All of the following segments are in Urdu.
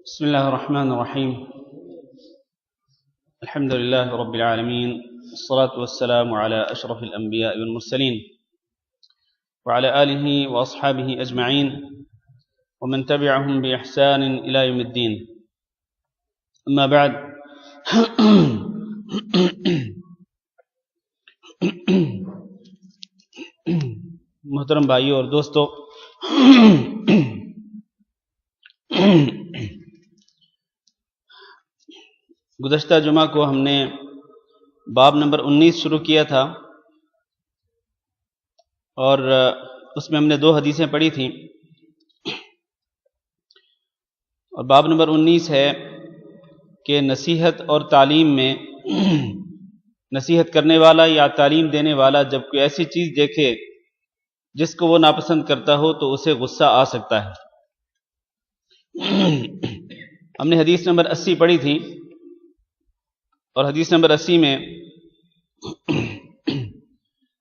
بسم الله الرحمن الرحيم. الحمد لله رب العالمين، والصلاة والسلام على أشرف الأنبياء والمرسلين وعلى آله وأصحابه أجمعين ومن تبعهم بإحسان إلى يوم الدين. أما بعد، محترم بھائیوں اور دوستو، گزشتہ جمعہ کو ہم نے باب نمبر 19 شروع کیا تھا، اور اس میں ہم نے 2 حدیثیں پڑھی تھیں، اور باب نمبر 19 ہے کہ نصیحت اور تعلیم میں نصیحت کرنے والا یا تعلیم دینے والا جب کوئی ایسی چیز دیکھے جس کو وہ ناپسند کرتا ہو تو اسے غصہ آ سکتا ہے۔ ہم نے حدیث نمبر 80 پڑھی تھی، اور حدیث نمبر 80 میں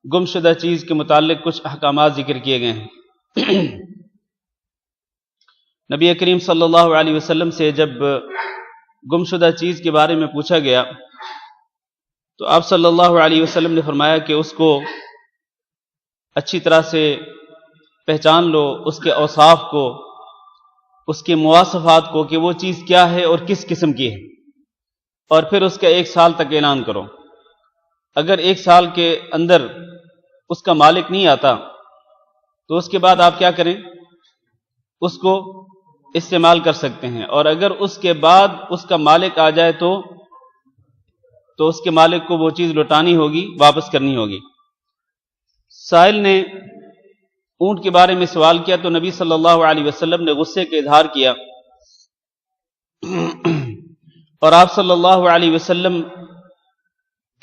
گم شدہ چیز کے متعلق کچھ احکامات ذکر کیے گئے ہیں۔ نبی کریم صلی اللہ علیہ وسلم سے جب گم شدہ چیز کے بارے میں پوچھا گیا تو آپ صلی اللہ علیہ وسلم نے فرمایا کہ اس کو اچھی طرح سے پہچان لو، اس کے اوصاف کو، اس کے مواصفات کو کہ وہ چیز کیا ہے اور کس قسم کی ہے، اور پھر اس کا 1 سال تک اعلان کرو۔ اگر 1 سال کے اندر اس کا مالک نہیں آتا تو اس کے بعد آپ کیا کریں؟ اس کو استعمال کر سکتے ہیں، اور اگر اس کے بعد اس کا مالک آ جائے تو اس کے مالک کو وہ چیز لوٹانی ہوگی، واپس کرنی ہوگی۔ سائل نے اونٹ کے بارے میں سوال کیا تو نبی صلی اللہ علیہ وسلم نے غصے کا اظہار کیا، اور آپ صلی اللہ علیہ وسلم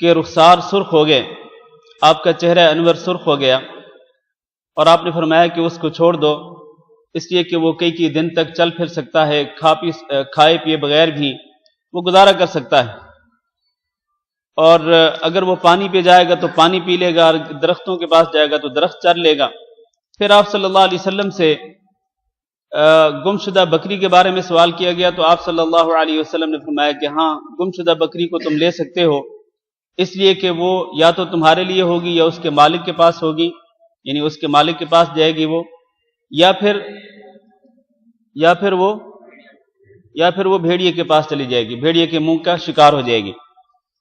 کے رخسار سرخ ہو گئے، آپ کا چہرہ انور سرخ ہو گیا، اور آپ نے فرمایا کہ اس کو چھوڑ دو، اس لیے کہ وہ کئی دن تک چل پھر سکتا ہے، کھائے پیے بغیر بھی وہ گزارا کر سکتا ہے، اور اگر وہ پانی پہ جائے گا تو پانی پی لے گا، اور درختوں کے پاس جائے گا تو درخت چر لے گا۔ پھر آپ صلی اللہ علیہ وسلم سے گم شدہ بکری کے بارے میں سوال کیا گیا تو آپ صلی اللہ علیہ وسلم نے فرمایا کہ ہاں، گم شدہ بکری کو تم لے سکتے ہو، اس لیے کہ وہ یا تو تمہارے لیے ہوگی یا اس کے مالک کے پاس ہوگی، یعنی اس کے مالک کے پاس جائے گی وہ، یا پھر وہ بھیڑیے کے پاس چلی جائے گی، بھیڑیے کے منہ کا شکار ہو جائے گی۔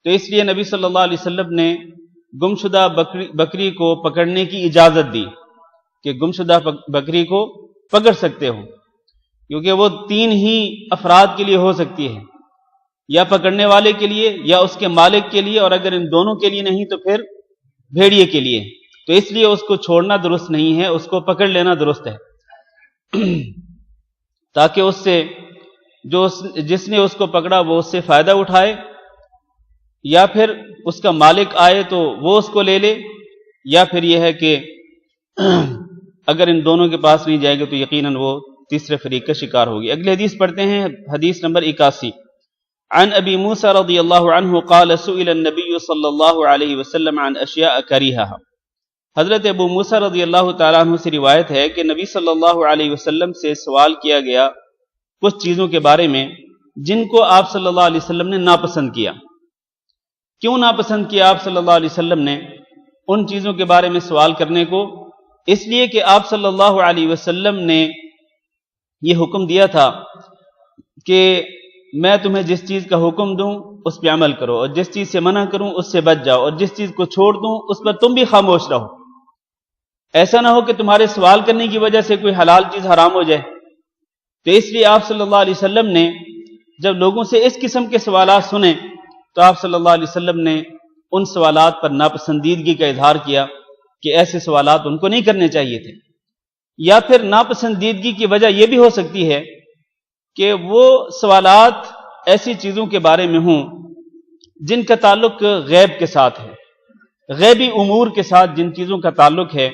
تو اس لیے نبی صلی اللہ علیہ وسلم نے گمشدہ بکری کو پکڑنے کی اجازت دی کہ گمشدہ بکری کو پکڑ سکتے ہو، کیونکہ وہ 3 ہی افراد کے لیے ہو سکتی ہے، یا پکڑنے والے کے لیے، یا اس کے مالک کے لیے، اور اگر ان دونوں کے لیے نہیں تو پھر بھیڑیے کے لیے۔ تو اس لیے اس کو چھوڑنا درست نہیں ہے، اس کو پکڑ لینا درست ہے، تاکہ اس سے جس نے اس کو پکڑا وہ اس سے فائدہ اٹھائے، یا پھر اس کا مالک آئے تو وہ اس کو لے لے، یا پھر یہ ہے کہ اگر ان دونوں کے پاس نہیں جائے گا تو یقیناً وہ تیسرے فریق کا شکار ہوگی۔ اگلی حدیث پڑھتے ہیں، حدیث نمبر 81۔ عن ابی موسیٰ رضی اللہ عنہ قال سئل النبی صلی اللہ علیہ وسلم عن اشیاء کریہہا۔ حضرت ابو موسیٰ رضی اللہ تعالیٰ عنہ سے روایت ہے کہ نبی صلی اللہ علیہ وسلم سے سوال کیا گیا کچھ چیزوں کے بارے میں جن کو آپ صلی اللہ علیہ وسلم نے ناپسند کیا۔ کیوں ناپسند کیا آپ صلی اللہ علیہ وسلم نے ان چیزوں کے بارے میں سوال کرنے کو؟ اس لیے کہ آپ صلی اللہ علیہ وسلم نے یہ حکم دیا تھا کہ میں تمہیں جس چیز کا حکم دوں اس پہ عمل کرو، اور جس چیز سے منع کروں اس سے بچ جاؤ، اور جس چیز کو چھوڑ دوں اس پر تم بھی خاموش رہو۔ ایسا نہ ہو کہ تمہارے سوال کرنے کی وجہ سے کوئی حلال چیز حرام ہو جائے۔ تو اس لیے آپ صلی اللہ علیہ وسلم نے جب لوگوں سے اس قسم کے سوالات سنے تو آپ صلی اللہ علیہ وسلم نے ان سوالات پر ناپسندیدگی کا اظہار کیا کہ ایسے سوالات ان کو نہیں کرنے چاہیے تھے۔ یا پھر ناپسندیدگی کی وجہ یہ بھی ہو سکتی ہے کہ وہ سوالات ایسی چیزوں کے بارے میں ہوں جن کا تعلق غیب کے ساتھ ہے، غیبی امور کے ساتھ جن چیزوں کا تعلق ہے،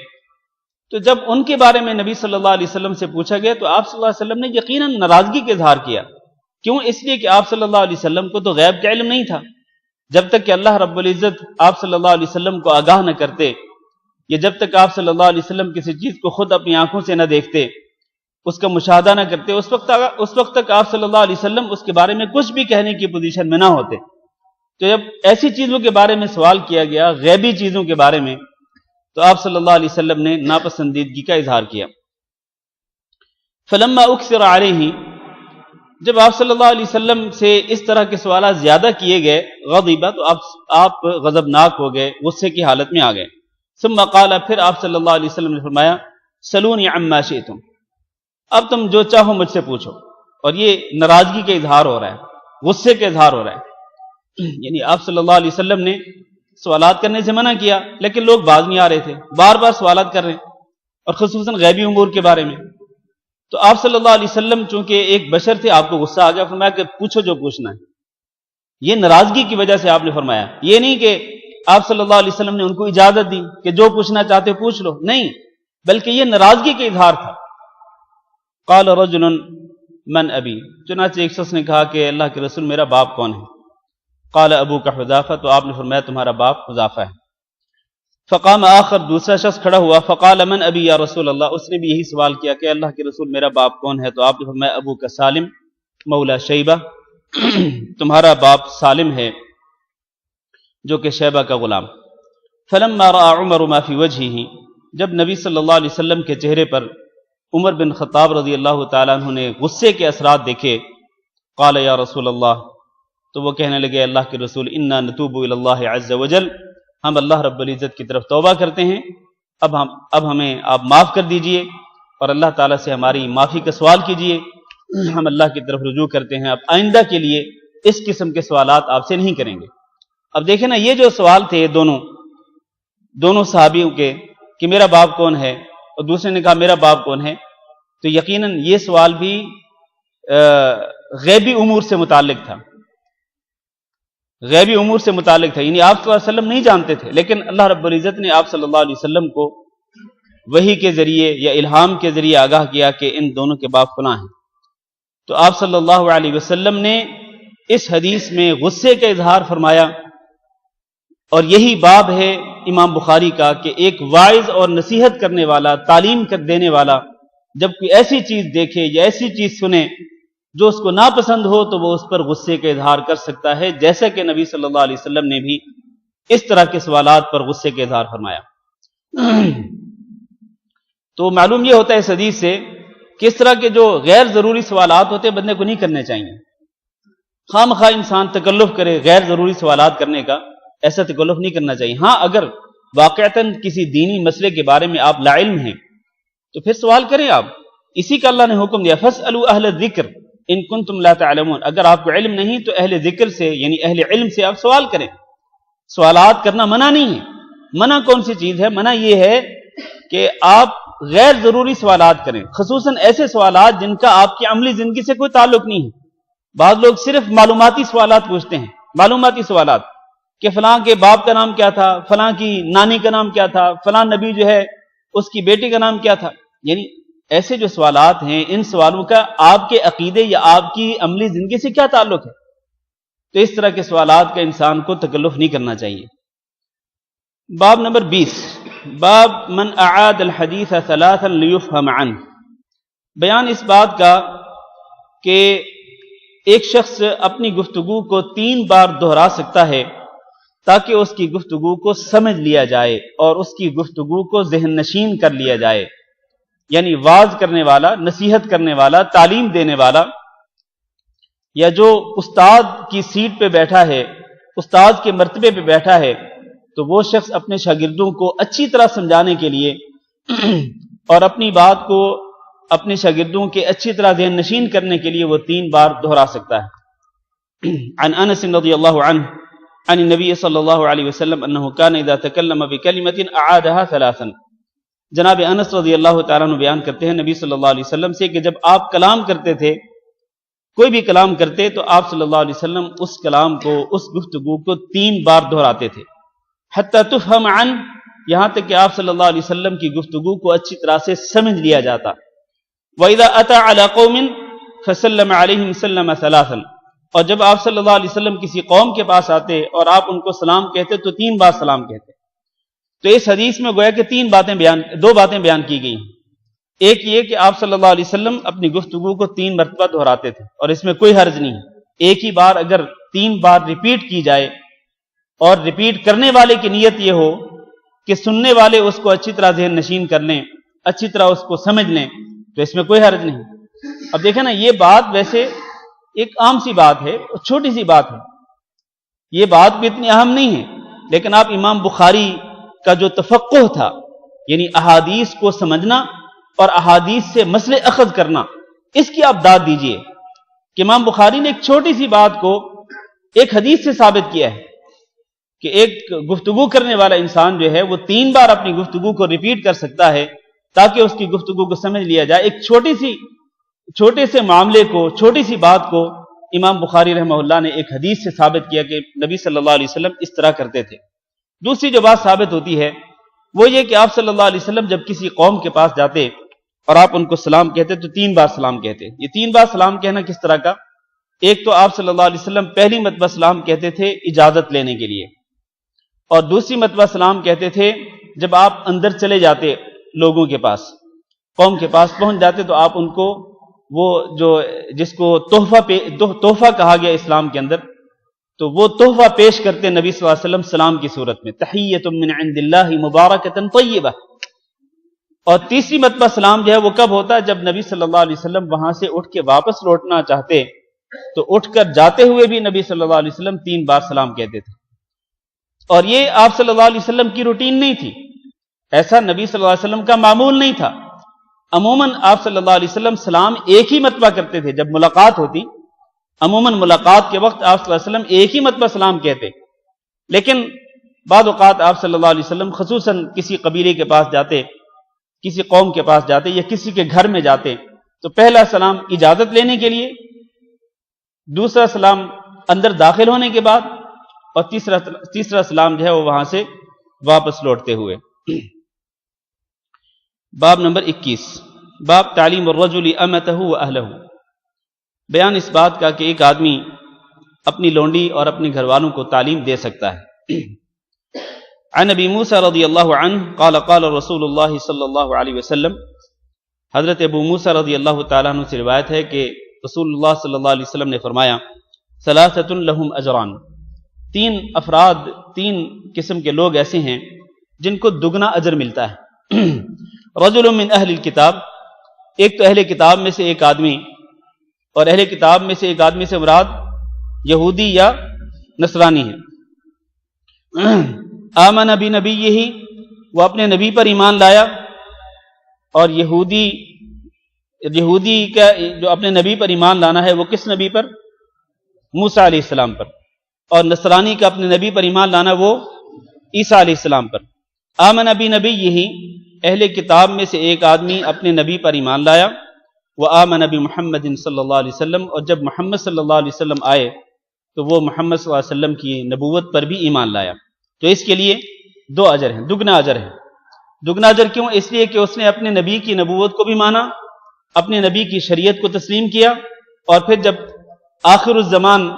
تو جب ان کے بارے میں نبی صلی اللہ علیہ وسلم سے پوچھا گیا تو آپ صلی اللہ علیہ وسلم نے یقیناً ناراضگی کا اظہار کیا۔ کیوں؟ اس لیے کہ آپ صلی اللہ علیہ وسلم کو تو غیب کا علم نہیں تھا۔ جب تک کہ اللہ رب العزت آپ صلی اللہ علیہ وسلم کو آگاہ نہ کرتے، یا جب تک آپ صلی اللہ علیہ وسلم کسی چیز کو خود اپنی آنکھوں سے نہ دیکھتے، اس کا مشاہدہ نہ کرتے، اس وقت تک آپ صلی اللہ علیہ وسلم اس کے بارے میں کچھ بھی کہنے کی پوزیشن میں نہ ہوتے۔ تو جب ایسی چیزوں کے بارے میں سوال کیا گیا، غیبی چیزوں کے بارے میں، تو آپ صلی اللہ علیہ وسلم نے ناپسندیدگی کا اظہار کیا۔ فلما اکثر علیہ، جب آپ صلی اللہ علیہ وسلم سے اس طرح کے سوالات زیادہ کیے گئے، غضب، تو آپ غضبناک ہو گئے، غصے کی حالت میں آ گئے۔ ثم قال، پھر آپ صلی اللہ علیہ وسلم نے فرمایا، سلونی عما شئتم، اب تم جو چاہو مجھ سے پوچھو۔ اور یہ ناراضگی کا اظہار ہو رہا ہے، غصے کا اظہار ہو رہا ہے، یعنی آپ صلی اللہ علیہ وسلم نے سوالات کرنے سے منع کیا، لیکن لوگ باز نہیں آ رہے تھے، بار بار سوالات کر رہے ہیں، اور خصوصاً غیبی امور کے بارے میں۔ تو آپ صلی اللہ علیہ وسلم چونکہ ایک بشر تھے، آپ کو غصہ آ گیا، فرمایا کہ پوچھو جو پوچھنا ہے۔ یہ ناراضگی کی وجہ سے آپ نے فرمایا، یہ نہیں کہ آپ صلی اللہ علیہ وسلم نے ان کو اجازت دی کہ جو پوچھنا چاہتے پوچھ لو، نہیں، بلکہ یہ ناراضگی کا اظہار تھا۔ قال رجل من ابی، چنانچہ ایک شخص نے کہا کہ اللہ کے رسول میرا باپ کون ہے؟ قال ابوک حذافہ، تو آپ نے فرمایا تمہارا باپ حذافہ ہے۔ فقام آخر، دوسرا شخص کھڑا ہوا، فقال من ابی یا رسول اللہ، اس نے بھی یہی سوال کیا کہ اللہ کے رسول میرا باپ کون ہے؟ تو آپ نے فرمایا ابوک سالم مولا شیبہ، تمہارا باپ سالم ہے جو کہ شیبہ کا غلام۔ فلما رأى عمر ما فی وجہہ، جب نبی صلی اللہ علیہ وسلم کے چہرے پر عمر بن خطاب رضی اللہ تعالیٰ عنہ نے غصے کے اثرات دیکھے، قال یا رسول اللہ، تو وہ کہنے لگے اللہ کے رسول، انا نتوب الی اللہ عز وجل، ہم اللہ رب العزت کی طرف توبہ کرتے ہیں، اب ہمیں آپ معاف کر دیجئے اور اللہ تعالیٰ سے ہماری معافی کا سوال کیجئے، ہم اللہ کی طرف رجوع کرتے ہیں، اب آئندہ کے لیے اس قسم کے سوالات آپ سے نہیں کریں گے۔ اب دیکھیں نا، یہ جو سوال تھے دونوں صحابیوں کے کہ میرا باپ کون ہے، اور دوسرے نے کہا میرا باپ کون ہے، تو یقیناً یہ سوال بھی غیبی امور سے متعلق تھا، غیبی امور سے متعلق تھا، یعنی آپ صلی اللہ علیہ وسلم نہیں جانتے تھے، لیکن اللہ رب العزت نے آپ صلی اللہ علیہ وسلم کو وحی کے ذریعے یا الہام کے ذریعے آگاہ کیا کہ ان دونوں کے باپ فلاں ہیں۔ تو آپ صلی اللہ علیہ وسلم نے اس حدیث میں غصے کا اظہار فرمایا، اور یہی باب ہے امام بخاری کا کہ ایک واعظ اور نصیحت کرنے والا، تعلیم دینے والا جب کوئی ایسی چیز دیکھے یا ایسی چیز سنے جو اس کو ناپسند ہو تو وہ اس پر غصے کا اظہار کر سکتا ہے، جیسا کہ نبی صلی اللہ علیہ وسلم نے بھی اس طرح کے سوالات پر غصے کا اظہار فرمایا۔ تو معلوم یہ ہوتا ہے اس حدیث سے کہ اس طرح کے جو غیر ضروری سوالات ہوتے ہیں بندے کو نہیں کرنے چاہیے۔ خواہ مخواہ انسان تکلف کرے غیر ضروری سوالات کرنے کا، ایسا تکلف نہیں کرنا چاہیے۔ ہاں، اگر واقعتاً کسی دینی مسئلے کے بارے میں آپ لا علم ہیں تو پھر سوال کریں آپ، اسی کا اللہ نے حکم دیا، فاسألوا اہل الذکر ان کنتم لا تعلمون، اگر آپ کو علم نہیں تو اہل ذکر سے یعنی اہل علم سے آپ سوال کریں۔ سوالات کرنا منع نہیں ہے۔ منع کون سی چیز ہے؟ منع یہ ہے کہ آپ غیر ضروری سوالات کریں، خصوصاً ایسے سوالات جن کا آپ کی عملی زندگی سے کوئی تعلق نہیں ہے۔ بعض لوگ صرف معلوماتی سوالات پوچھتے ہیں، معلوماتی سوالات کہ فلاں کے باپ کا نام کیا تھا، فلاں کی نانی کا نام کیا تھا، فلاں نبی جو ہے اس کی بیٹی کا نام کیا تھا، یعنی ایسے جو سوالات ہیں ان سوالوں کا آپ کے عقیدے یا آپ کی عملی زندگی سے کیا تعلق ہے؟ تو اس طرح کے سوالات کا انسان کو تکلف نہیں کرنا چاہیے۔ باب نمبر 20، باب من اعاد الحدیث ثلاثا لیفهم عنہ، بیان اس بات کا کہ ایک شخص اپنی گفتگو کو 3 بار دہرا سکتا ہے تاکہ اس کی گفتگو کو سمجھ لیا جائے اور اس کی گفتگو کو ذہن نشین کر لیا جائے، یعنی واعظ کرنے والا، نصیحت کرنے والا، تعلیم دینے والا، یا جو استاد کی سیٹ پہ بیٹھا ہے، استاد کے مرتبے پہ بیٹھا ہے، تو وہ شخص اپنے شاگردوں کو اچھی طرح سمجھانے کے لیے اور اپنی بات کو اپنے شاگردوں کے اچھی طرح ذہن نشین کرنے کے لیے وہ 3 بار دہرا سکتا ہے۔ عن انس رضی اللہ عنہ عن النبی صلی اللہ علیہ وسلم انه كان اذا تكلم بكلمة اعادها 3، جناب انس رضی اللہ تعالیٰ عنہ بیان کرتے ہیں نبی صلی اللہ علیہ وسلم سے کہ جب آپ کلام کرتے تھے، کوئی بھی کلام کرتے تو آپ صلی اللہ علیہ وسلم اس کلام کو، اس گفتگو کو 3 بار دہراتے تھے، حتی تفہم عن، یہاں تک کہ آپ صلی اللہ علیہ وسلم کی گفتگو کو اچھی طرح سے سمجھ لیا جاتا۔ وَإِذَا أَتَى عَلَىٰ قَوْمٍ فَسَلَّمَ عَلَيْهِمْ سَلَّمَ ثَلَاثًا، اور جب آپ صلی اللہ علیہ وسلم کسی قوم کے پاس آتے اور آپ ان کو سلام کہتے تو 3 بار سلام کہتے۔ تو اس حدیث میں گویا کہ 2 باتیں بیان کی گئی ہیں۔ ایک یہ کہ آپ صلی اللہ علیہ وسلم اپنی گفتگو کو 3 مرتبہ دہراتے تھے، اور اس میں کوئی حرج نہیں ہے۔ ایک ہی بار اگر 3 بار ریپیٹ کی جائے اور ریپیٹ کرنے والے کی نیت یہ ہو کہ سننے والے اس کو اچھی طرح ذہن نشین کر لیں، اچھی طرح اس کو سمجھ لیں، تو اس میں کوئی حرج نہیں۔ اب دیکھیں نا، یہ بات ویسے ایک عام سی بات ہے، چھوٹی سی بات ہے، یہ بات بھی اتنی اہم نہیں ہے، لیکن آپ امام بخاری کا جو تفقہ تھا، یعنی احادیث کو سمجھنا اور احادیث سے مسئلے اخذ کرنا، اس کی آپ داد دیجئے کہ امام بخاری نے ایک چھوٹی سی بات کو ایک حدیث سے ثابت کیا ہے کہ ایک گفتگو کرنے والا انسان جو ہے وہ 3 بار اپنی گفتگو کو ریپیٹ کر سکتا ہے تاکہ اس کی گفتگو کو سمجھ لیا جائے۔ ایک چھوٹے سے معاملے کو، چھوٹی سی بات کو امام بخاری رحمہ اللہ نے ایک حدیث سے ثابت کیا کہ نبی صلی اللہ علیہ وسلم اس طرح کرتے تھے۔ دوسری جو بات ثابت ہوتی ہے وہ یہ کہ آپ صلی اللہ علیہ وسلم جب کسی قوم کے پاس جاتے اور آپ ان کو سلام کہتے تو 3 بار سلام کہتے۔ یہ 3 بار سلام کہنا کس طرح کا؟ ایک تو آپ صلی اللہ علیہ وسلم پہلی مرتبہ سلام کہتے تھے اجازت لینے کے لیے، اور دوسری مرتبہ سلام کہتے تھے جب آپ اندر چلے جاتے، لوگوں کے پاس، قوم کے پاس پہنچ جاتے تو آپ ان کو وہ جو جس کو تحفہ کہا گیا اسلام کے اندر، تو وہ تحفہ پیش کرتے نبی صلی اللہ علیہ وسلم سلام کی صورت میں، تحیۃ من عند اللہ مبارکۃ طیبہ۔ اور تیسری مرتبہ سلام جو ہے وہ کب ہوتا ہے؟ جب نبی صلی اللہ علیہ وسلم وہاں سے اٹھ کے واپس لوٹنا چاہتے تو اٹھ کر جاتے ہوئے بھی نبی صلی اللہ علیہ وسلم 3 بار سلام کہتے تھے۔ اور یہ آپ صلی اللہ علیہ وسلم کی روٹین نہیں تھی، ایسا نبی صلی اللہ علیہ وسلم کا معمول نہیں تھا۔ عموماً آپ صلی اللہ علیہ وسلم سلام ایک ہی مرتبہ کرتے تھے، جب ملاقات ہوتی عموماً ملاقات کے وقت آپ صلی اللہ علیہ وسلم ایک ہی مرتبہ سلام کہتے، لیکن بعض اوقات آپ صلی اللہ علیہ وسلم خصوصاً کسی قبیلے کے پاس جاتے، کسی قوم کے پاس جاتے یا کسی کے گھر میں جاتے تو پہلا سلام اجازت لینے کے لیے، دوسرا سلام اندر داخل ہونے کے بعد، اور تیسرا سلام جو ہے وہ وہاں سے واپس لوٹتے ہوئے۔ باب نمبر 21، باب تعلیم الرجل امتہ و اہلہ، بیان اس بات کا کہ ایک آدمی اپنی لونڈی اور اپنے گھر والوں کو تعلیم دے سکتا ہے۔ عن ابی موسیٰ رضی اللہ عنہ قال قال رسول اللہ صلی اللہ علیہ وسلم، حضرت ابو موسیٰ رضی اللہ تعالیٰ عنہ سے روایت ہے کہ رسول اللہ صلی اللہ علیہ وسلم نے فرمایا، ثلاثۃ لہم اجران، 3 افراد، 3 قسم کے لوگ ایسے ہیں جن کو دگنا اجر ملتا ہے۔ رجل من اہل الکتاب، ایک تو اہل کتاب میں سے ایک آدمی، اور اہل کتاب میں سے ایک آدمی سے مراد یہودی یا نصرانی ہے۔ آمن بنبیہ، وہ اپنے نبی پر ایمان لایا، اور یہودی کا جو اپنے نبی پر ایمان لانا ہے وہ کس نبی پر؟ موسیٰ علیہ السلام پر، اور نصرانی کا اپنے نبی پر ایمان لانا وہ عیسیٰ علیہ السلام پر۔ آمن بنبیہ، اہل کتاب میں سے ایک آدمی اپنے نبی پر ایمان لایا، وآمن بمحمد صلی اللہ علیہ وسلم، اور جب محمد صلی اللہ علیہ وسلم آئے تو وہ محمد صلی اللہ علیہ وسلم کی نبوت پر بھی ایمان لایا، تو اس کے لیے 2 اجر ہیں، دگنا اجر ہے۔ دگنا اجر کیوں؟ اس لیے کہ اس نے اپنے نبی کی نبوت کو بھی مانا، اپنے نبی کی شریعت کو تسلیم کیا، اور پھر جب آخر الزمان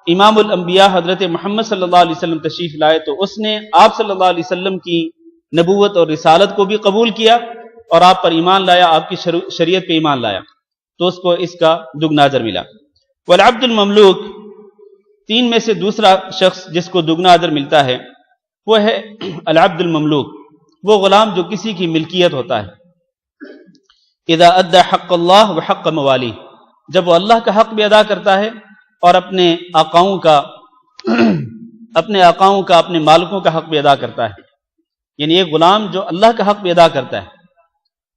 امام الانبیاء حضرت محمد صلی اللہ علیہ وسلم تشریف لائے تو اس نے آپ صلی اللہ علیہ وسلم کی نبوت اور رسالت کو بھی قبول کیا اور آپ پر ایمان لایا، آپ کی شریعت پہ ایمان لایا، تو اس کو اس کا دگنا اجر ملا۔ والعبد المملوک، 3 میں سے دوسرا شخص جس کو دگنا اجر ملتا ہے وہ ہے العبد المملوک، وہ غلام جو کسی کی ملکیت ہوتا ہے۔ اذا ادى حق اللہ وحق موالی، جب وہ اللہ کا حق بھی ادا کرتا ہے اور اپنے آقاؤں کا اپنے مالکوں کا حق بھی ادا کرتا ہے، یعنی ایک غلام جو اللہ کا حق بھی ادا کرتا ہے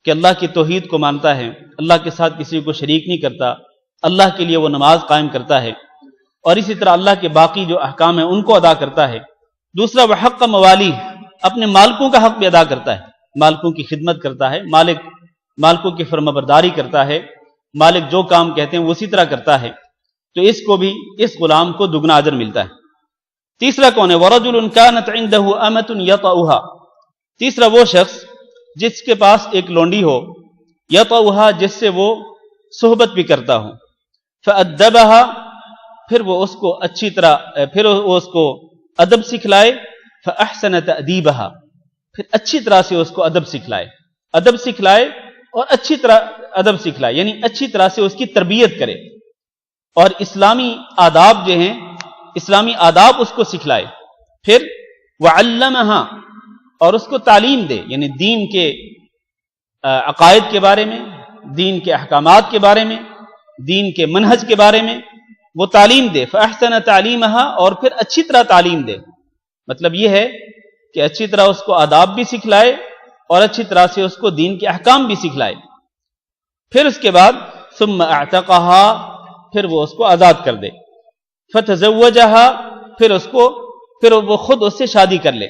کہ اللہ کی توحید کو مانتا ہے، اللہ کے ساتھ کسی کو شریک نہیں کرتا، اللہ کے لیے وہ نماز قائم کرتا ہے، اور اسی طرح اللہ کے باقی جو احکام ہیں ان کو ادا کرتا ہے۔ دوسرا وہ حق موالی، اپنے مالکوں کا حق بھی ادا کرتا ہے، مالکوں کی خدمت کرتا ہے، مالکوں کی فرمانبرداری کرتا ہے، مالک جو کام کہتے ہیں وہ اسی طرح کرتا ہے، تو اس کو بھی، اس غلام کو دگنا اجر ملتا ہے۔ تیسرا کون ہے؟ وَرَجُلٌ كَانَتْ عِنْدَهُ أَمَةٌ يَطَأُهَا، تیسرا وہ شخص جس کے پاس ایک لونڈی ہو، يَطَأُهَا جس سے وہ صحبت بھی کرتا ہو، فَأَدَّبَهَا پھر وہ اس کو اچھی طرح، پھر وہ اس کو ادب سکھلائے، فَأَحْسَنَ تَأْدِيبَهَا پھر اچھی طرح سے اس کو ادب سکھلائے اور اچھی طرح ادب سکھلائے، یعنی اچھی طرح سے اس کی تربیت کرے اور اسلامی آداب جو ہیں، اسلامی آداب اس کو سکھلائے۔ پھر وَعَلَّمَهَا اور اس کو تعلیم دے، یعنی دین کے عقائد کے بارے میں، دین کے احکامات کے بارے میں، دین کے منہج کے بارے میں وہ تعلیم دے۔ فَأَحْسَنَ تَعْلِيمَهَا اور پھر اچھی طرح تعلیم دے، مطلب یہ ہے کہ اچھی طرح اس کو آداب بھی سکھلائے اور اچھی طرح سے اس کو دین کے احکام بھی سکھلائے۔ پھر اس کے بعد ثُمَّ أَعْتَقَهَا پھر وہ اس کو آزاد کر دے، فَتَزَوَّجَهَا پھر وہ خود اس سے شادی کر لے،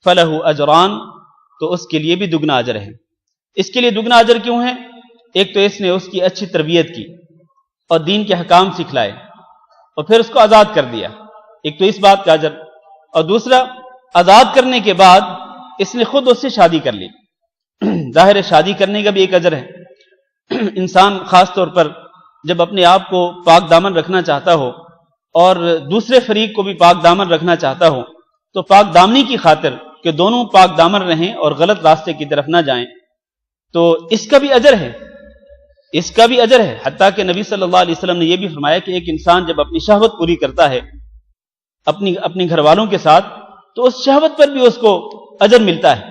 فَلَهُ أَجْرَانِ تو اس کے لیے بھی دگنا اجر ہے۔ اس کے لیے دگنا اجر کیوں ہے؟ ایک تو اس نے اس کی اچھی تربیت کی اور دین کے احکام سکھلائے اور پھر اس کو آزاد کر دیا، ایک تو اس بات کا اجر، اور دوسرا آزاد کرنے کے بعد اس نے خود اس سے شادی کر لی۔ ظاہر ہے شادی کرنے کا بھی ایک اجر ہے۔ انسان خاص طور پر جب اپنے آپ کو پاک دامن رکھنا چاہتا ہو اور دوسرے فریق کو بھی پاک دامن رکھنا چاہتا ہو تو پاک دامنی کی خاطر کہ دونوں پاک دامن رہیں اور غلط راستے کی طرف نہ جائیں، تو اس کا بھی اجر ہے، اس کا بھی اجر ہے۔ حتیٰ کہ نبی صلی اللہ علیہ وسلم نے یہ بھی فرمایا کہ ایک انسان جب اپنی شہوت پوری کرتا ہے اپنی گھر والوں کے ساتھ تو اس شہوت پر بھی اس کو اجر ملتا ہے۔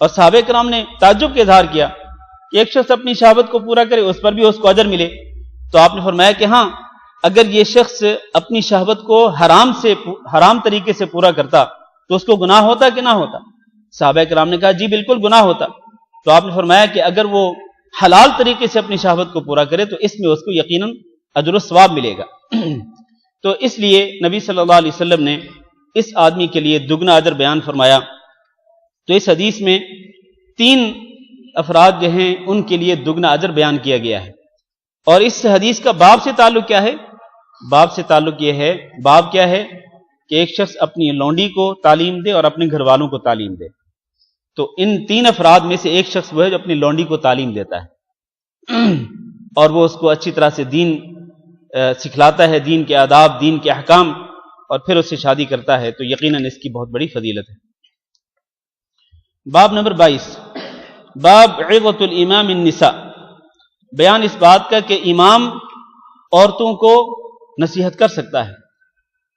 اور صحابہ کرام نے تعجب کا اظہار کیا کہ ایک شخص اپنی شہوت کو پورا کرے اس پر بھی اس کو اجر ملے، تو آپ نے فرمایا کہ ہاں، اگر یہ شخص اپنی شہوت کو حرام طریقے سے پورا کرتا تو اس کو گناہ ہوتا کہ نہ ہوتا؟ صحابہ کرام نے کہا جی بالکل گناہ ہوتا۔ تو آپ نے فرمایا کہ اگر وہ حلال طریقے سے اپنی شہوت کو پورا کرے تو اس میں اس کو یقیناً اجر و ثواب ملے گا۔ تو اس لیے نبی صلی اللہ علیہ وسلم نے اس آدمی کے لیے دگنا اجر بیان فرمایا۔ تو اس حدیث میں 3 افراد جو ہیں ان کے لیے دگنا اجر بیان کیا گیا ہے۔ اور اس حدیث کا باب سے تعلق کیا ہے؟ باب سے تعلق یہ ہے، باب کیا ہے کہ ایک شخص اپنی لونڈی کو تعلیم دے اور اپنے گھر والوں کو تعلیم دے۔ تو ان 3 افراد میں سے ایک شخص وہ ہے جو اپنی لونڈی کو تعلیم دیتا ہے اور وہ اس کو اچھی طرح سے دین سکھلاتا ہے، دین کے آداب، دین کے احکام، اور پھر اس سے شادی کرتا ہے، تو یقیناً اس کی بہت بڑی فضیلت ہے۔ باب نمبر 22، باب عظۃ الامام النساء، بیان اس بات کا کہ امام عورتوں کو نصیحت کر سکتا ہے۔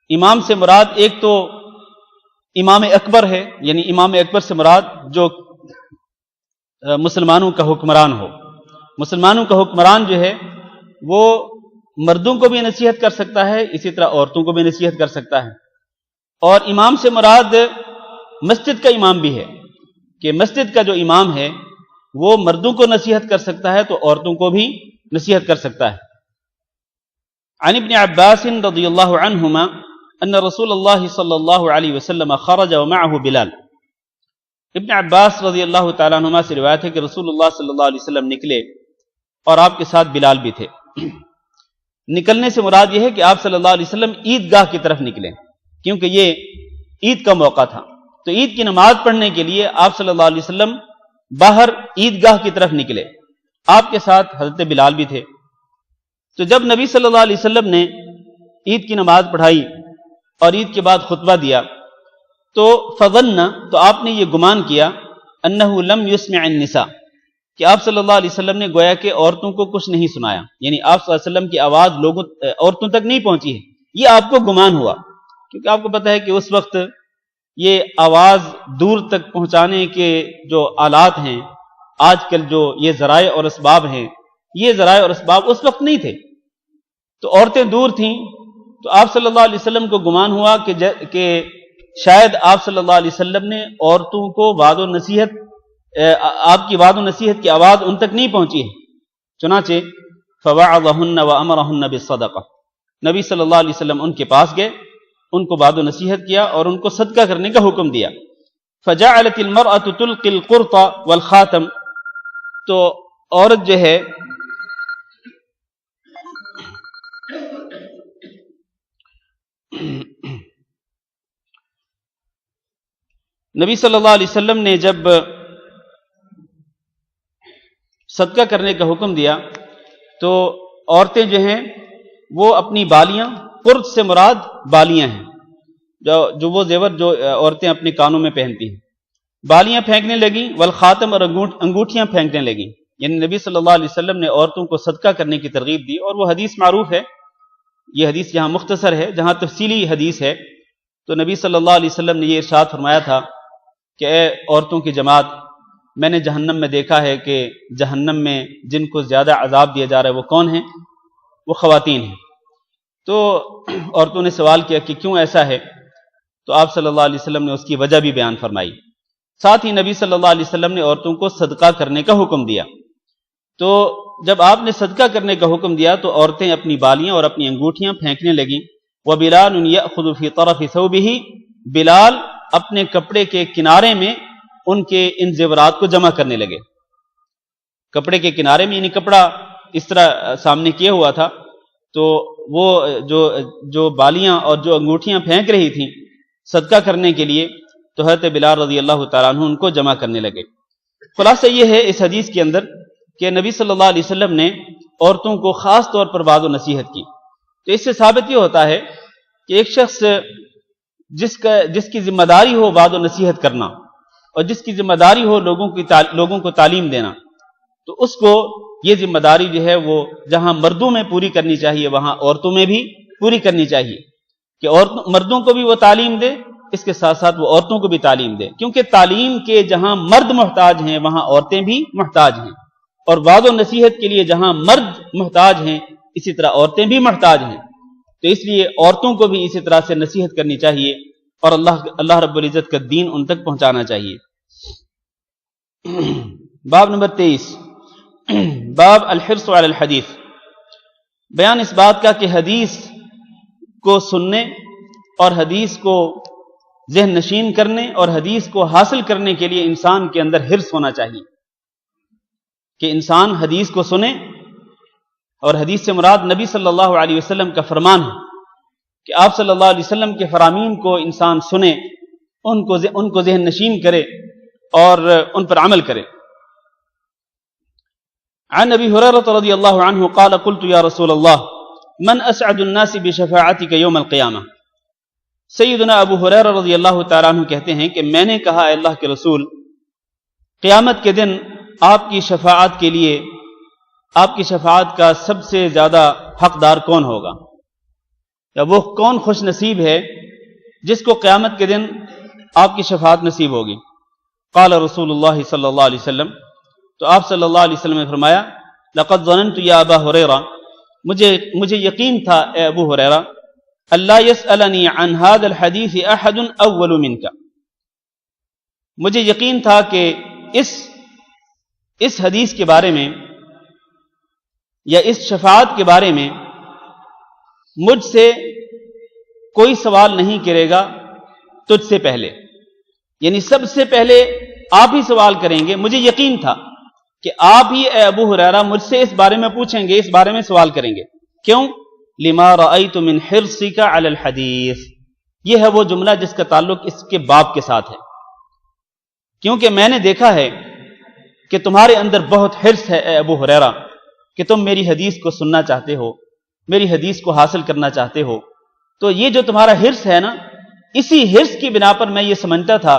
امام سے مراد ایک تو امام اکبر ہے، یعنی امام اکبر سے مراد جو مسلمانوں کا حکمران ہو۔ مسلمانوں کا حکمران جو ہے وہ مردوں کو بھی نصیحت کر سکتا ہے، اسی طرح عورتوں کو بھی نصیحت کر سکتا ہے۔ اور امام سے مراد مسجد کا امام بھی ہے، کہ مسجد کا جو امام ہے وہ مردوں کو نصیحت کر سکتا ہے تو عورتوں کو بھی نصیحت کر سکتا ہے۔ عن ابن عباس رضی اللہ عنہما ان رسول اللہ صلی اللہ علیہ وسلم خرج ومعه بلال، ابن عباس رضی اللہ تعالیٰ عنہما سے روایت ہے کہ رسول اللہ صلی اللہ علیہ وسلم نکلے اور آپ کے ساتھ بلال بھی تھے۔ نکلنے سے مراد یہ ہے کہ آپ صلی اللہ علیہ وسلم عیدگاہ کی طرف نکلے، کیونکہ یہ عید کا موقع تھا، تو عید کی نماز پڑھنے کے لیے آپ صلی اللہ علیہ وسلم باہر عیدگاہ کی طرف نکلے، آپ کے ساتھ حضرت بلال بھی تھے۔ تو جب نبی صلی اللہ علیہ وسلم نے عید کی نماز پڑھائی اور عید کے بعد خطبہ دیا تو فظن، تو آپ نے یہ گمان کیا انہ لم یسمع النساء، کہ آپ صلی اللہ علیہ وسلم نے گویا کہ عورتوں کو کچھ نہیں سنایا، یعنی آپ صلی اللہ علیہ وسلم کی آواز عورتوں تک نہیں پہنچی ہے، یہ آپ کو گمان ہوا، کیونکہ آپ کو پتہ ہے کہ اس وقت یہ آواز دور تک پہنچانے کے جو آلات ہیں، آج کل جو یہ ذرائع اور اسباب ہیں، یہ ذرائع اور اسباب اس وقت نہیں تھے، تو عورتیں دور تھیں، تو آپ صلی اللہ علیہ وسلم کو گمان ہوا کہ شاید آپ صلی اللہ علیہ وسلم نے عورتوں کو وعظ و نصیحت، آپ کی وعظ و نصیحت کی آواز ان تک نہیں پہنچی ہے، چنانچہ فوعظہن وامرہن بالصدقہ، نبی صلی اللہ علیہ وسلم ان کے پاس گئے، ان کو وعظ و نصیحت کیا اور ان کو صدقہ کرنے کا حکم دیا۔ فجعلت المرأة تلقي القرط والخاتم، تو عورت جو ہے نبی صلی اللہ علیہ وسلم نے جب صدقہ کرنے کا حکم دیا تو عورتیں جو ہیں وہ اپنی بالیاں، قرط سے مراد بالیاں ہیں، جو وہ زیور جو عورتیں اپنے کانوں میں پہنتی ہیں، بالیاں پھینکنے لگیں، والخاتم، اور انگوٹھیاں پھینکنے لگیں. یعنی نبی صلی اللہ علیہ وسلم نے عورتوں کو صدقہ کرنے کی ترغیب دی. اور وہ حدیث معروف ہے، یہ حدیث یہاں مختصر ہے، جہاں تفصیلی حدیث ہے تو نبی صلی اللہ علیہ وسلم نے یہ ارشاد فرمایا تھا کہ اے عورتوں کی جماعت، میں نے جہنم میں دیکھا ہے کہ جہنم میں جن کو زیادہ عذاب دیا جا رہا ہے وہ کون ہیں؟ وہ خواتین ہیں. تو عورتوں نے سوال کیا کہ کیوں ایسا ہے؟ تو آپ صلی اللہ علیہ وسلم نے اس کی وجہ بھی بیان فرمائی. ساتھ ہی نبی صلی اللہ علیہ وسلم نے عورتوں کو صدقہ کرنے کا حکم دیا. تو جب آپ نے صدقہ کرنے کا حکم دیا تو عورتیں اپنی بالیاں اور اپنی انگوٹھیاں پھینکنے لگیں. وَبِلَالٌ يَأْخُذُ فِي طَرَفِ ثَوْبِهِ، بلال اپنے کپڑے کے کنارے میں ان کے ان زیورات کو جمع کرنے لگے. کپڑے کے کنارے میں، یعنی کپڑا اس طرح سامنے کیا ہوا تھا، تو وہ جو بالیاں اور جو انگوٹھیاں پھینک رہی تھیں صدقہ کرنے کے لیے، تو حضرت بلال رضی اللہ تعالیٰ عنہ ان کو جمع کرنے لگے. خلاصہ یہ ہے اس حدیث کے اندر کہ نبی صلی اللہ علیہ وسلم نے عورتوں کو خاص طور پر وعظ و نصیحت کی. تو اس سے ثابت یہ ہوتا ہے کہ ایک شخص جس کی ذمہ داری ہو وعظ و نصیحت کرنا، اور جس کی ذمہ داری ہو لوگوں کو تعلیم دینا، تو اس کو یہ ذمہ داری جو ہے وہ جہاں مردوں میں پوری کرنی چاہیے وہاں عورتوں میں بھی پوری کرنی چاہیے، کہ مردوں کو بھی وہ تعلیم دے، اس کے ساتھ ساتھ وہ عورتوں کو بھی تعلیم دے. کیونکہ تعلیم کے جہاں مرد محتاج ہیں وہاں عورتیں بھی محتاج ہیں، اور وعظ و نصیحت کے لیے جہاں مرد محتاج ہیں اسی طرح عورتیں بھی محتاج ہیں. تو اس لیے عورتوں کو بھی اسی طرح سے نصیحت کرنی چاہیے اور اللہ رب العزت کا دین ان تک پہنچانا چاہیے. باب نمبر 23، باب الحرص علی الحدیث، بیان اس بات کا کہ حدیث کو سننے اور حدیث کو ذہن نشین کرنے اور حدیث کو حاصل کرنے کے لیے انسان کے اندر حرص ہونا چاہیے، کہ انسان حدیث کو سنے. اور حدیث سے مراد نبی صلی اللہ علیہ وسلم کا فرمان ہے کہ آپ صلی اللہ علیہ وسلم کے فرامین کو انسان سنے، ان کو ذہن نشین کرے اور ان پر عمل کرے. عن ابی ہریرہ رضی اللہ عنہ قال قلت یا رسول اللہ من اسعد الناس بشفاعتک یوم القیامہ. سیدنا ابو ہریرہ رضی اللہ تعالیٰ عنہ کہتے ہیں کہ میں نے کہا اے اللہ کے رسول، قیامت کے دن آپ کی شفاعت کے لیے، آپ کی شفاعت کا سب سے زیادہ حقدار کون ہوگا، یا وہ کون خوش نصیب ہے جس کو قیامت کے دن آپ کی شفاعت نصیب ہوگی. قال رسول اللہ صلی اللہ علیہ وسلم، تو آپ صلی اللہ علیہ وسلم نے فرمایا لقد ظننت یا ابا ہریرہ، مجھے یقین تھا اے ابو ہریرہ، اللہ یسألنی عن هذا الحدیث احد اول منک، مجھے یقین تھا کہ اس حدیث کے بارے میں یا اس شفاعت کے بارے میں مجھ سے کوئی سوال نہیں کرے گا تجھ سے پہلے، یعنی سب سے پہلے آپ ہی سوال کریں گے. مجھے یقین تھا کہ آپ ہی اے ابو ہریرہ مجھ سے اس بارے میں پوچھیں گے، اس بارے میں سوال کریں گے. کیوں؟ لما رأیت من حرصک علی الحدیث، یہ ہے وہ جملہ جس کا تعلق اس کے باب کے ساتھ ہے، کیونکہ میں نے دیکھا ہے کہ تمہارے اندر بہت حرص ہے اے ابو ہریرہ، کہ تم میری حدیث کو سننا چاہتے ہو، میری حدیث کو حاصل کرنا چاہتے ہو. تو یہ جو تمہارا حرص ہے نا، اسی حرص کی بنا پر میں یہ سمجھتا تھا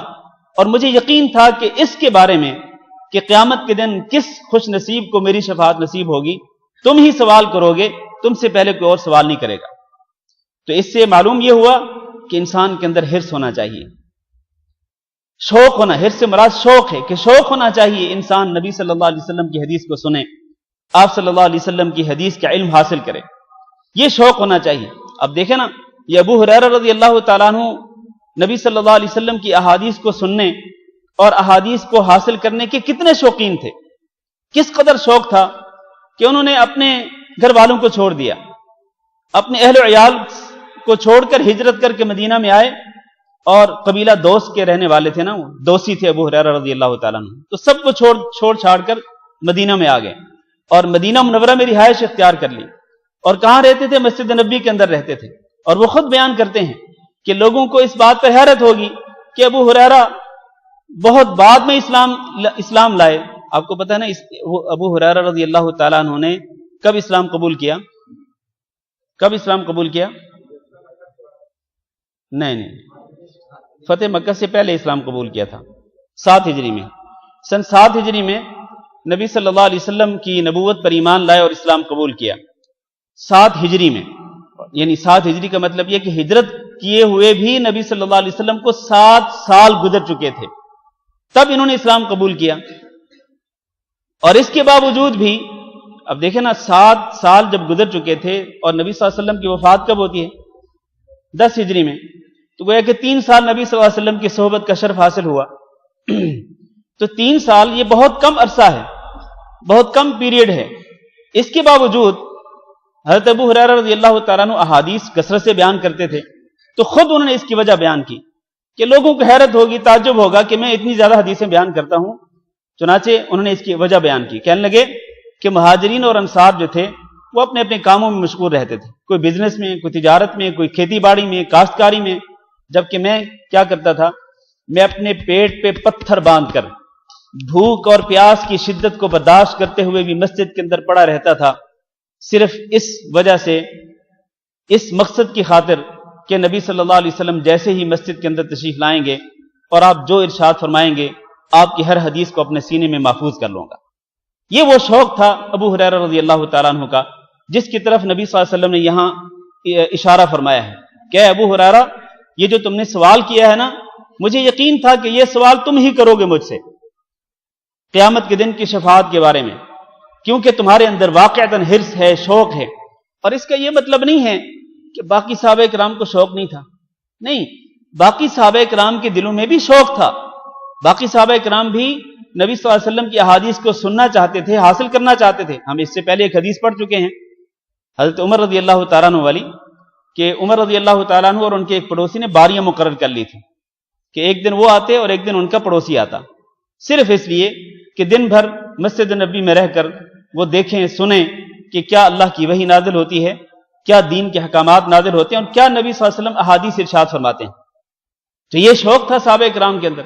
اور مجھے یقین تھا کہ اس کے بارے میں کہ قیامت کے دن کس خوش نصیب کو میری شفاعت نصیب ہوگی تم ہی سوال کرو گے، تم سے پہلے کوئی اور سوال نہیں کرے گا. تو اس سے معلوم یہ ہوا کہ انسان کے اندر حرص ہونا چاہیے، شوق ہونا. حرص سے مراد شوق ہے، کہ شوق ہونا چاہیے انسان نبی صلی اللہ علیہ وسلم کی حدیث کو سنے، آپ صلی اللہ علیہ وسلم کی حدیث کا علم حاصل کرے، یہ شوق ہونا چاہیے. اب دیکھیں نا، یہ ابو ہریرہ رضی اللہ تعالیٰ عنہ نبی صلی اللہ علیہ وسلم کی احادیث کو سننے اور احادیث کو حاصل کرنے کے کتنے شوقین تھے، کس قدر شوق تھا کہ انہوں نے اپنے گھر والوں کو چھوڑ دیا، اپنے اہل و عیال کو چھوڑ کر ہجرت کر کے مدینہ میں آئے اور قبیلہ دوس کے رہنے والے تھے نا، وہ دوسی تھے ابو ہریرہ رضی اللہ تعالیٰ عنہ، تو سب کو چھوڑ چھاڑ کر مدینہ میں آ گئے اور مدینہ منورہ میں رہائش اختیار کر لی. اور کہاں رہتے تھے؟ مسجد نبی کے اندر رہتے تھے. اور وہ خود بیان کرتے ہیں کہ لوگوں کو اس بات پر حیرت ہوگی کہ ابو ہریرہ بہت بعد میں اسلام لائے. آپ کو پتہ ہے نا ابو ہریرہ رضی اللہ تعالیٰ عنہ نے کب اسلام قبول کیا؟ کب اسلام قبول کیا؟ نہیں، فتح مکہ سے پہلے اسلام قبول کیا تھا، 7 ہجری میں. سن 7 ہجری میں نبی صلی اللہ علیہ وسلم کی نبوت پر ایمان لائے اور اسلام قبول کیا. 7 ہجری میں، یعنی 7 ہجری کا مطلب یہ کہ ہجرت کیے ہوئے بھی نبی صلی اللہ علیہ وسلم کو 7 سال گزر چکے تھے، تب انہوں نے اسلام قبول کیا. اور اس کے باوجود بھی اب دیکھیں نا، 7 سال جب گزر چکے تھے اور نبی صلی اللہ علیہ وسلم کی وفات کب ہوتی ہے؟ 10 ہجری میں. تو گویا کہ 3 سال نبی صلی اللہ علیہ وسلم کی صحبت کا شرف حاصل ہوا. تو 3 سال یہ بہت کم عرصہ ہے، بہت کم پیریڈ ہے. اس کے باوجود حضرت ابو ہریرہ رضی اللہ تعالیٰ عنہ احادیث کثرت سے بیان کرتے تھے. تو خود انہوں نے اس کی وجہ بیان کی کہ لوگوں کو حیرت ہوگی، تعجب ہوگا کہ میں اتنی زیادہ حدیثیں بیان کرتا ہوں. چنانچہ انہوں نے اس کی وجہ بیان کی. کہنے لگے کہ مہاجرین اور انصار جو تھے وہ اپنے اپنے کاموں میں مشغول رہتے تھے، کوئی بزنس میں، کوئی تجارت میں، کوئی کھیتی باڑی میں، کاشتکاری میں. جبکہ میں کیا کرتا تھا؟ میں اپنے پیٹ پہ پتھر باندھ کر بھوک اور پیاس کی شدت کو برداشت کرتے ہوئے بھی مسجد کے اندر پڑا رہتا تھا، صرف اس وجہ سے، اس مقصد کی خاطر کہ نبی صلی اللہ علیہ وسلم جیسے ہی مسجد کے اندر تشریف لائیں گے اور آپ جو ارشاد فرمائیں گے آپ کی ہر حدیث کو اپنے سینے میں محفوظ کر لوں گا. یہ وہ شوق تھا ابو ہریرہ رضی اللہ تعالیٰ عنہ کا جس کی طرف نبی صلی اللہ علیہ وسلم نے یہاں اشارہ فرمایا ہے کہ اے ابو ہریرہ، یہ جو تم نے سوال کیا ہے نا، مجھے یقین تھا کہ یہ سوال تم ہی کرو گے مجھ سے قیامت کے دن کی شفاعت کے بارے میں، کیونکہ تمہارے اندر واقعتاً حرص ہے، شوق ہے. اور اس کا یہ مطلب نہیں ہے کہ باقی صحابہ کرام کو شوق نہیں تھا، نہیں، باقی صحابہ کرام کے دلوں میں بھی شوق تھا. باقی صحابہ کرام بھی نبی صلی اللہ علیہ وسلم کی احادیث کو سننا چاہتے تھے، حاصل کرنا چاہتے تھے. ہم اس سے پہلے ایک حدیث پڑھ چکے ہیں حضرت عمر رضی اللہ تعالیٰ عنہ والی، کہ عمر رضی اللہ تعالیٰ عنہ اور ان کے ایک پڑوسی نے باریاں مقرر کر لی تھی کہ ایک دن وہ آتے اور ایک دن ان کا پڑوسی آتا، صرف اس لیے کہ دن بھر مسجد نبی میں رہ کر وہ دیکھیں، سنیں کہ کیا اللہ کی وحی نازل ہوتی ہے، کیا دین کے احکامات نازل ہوتے ہیں، اور کیا نبی صلی اللہ علیہ وسلم احادیث ارشاد فرماتے ہیں. تو یہ شوق تھا صحابہ کرام کے اندر.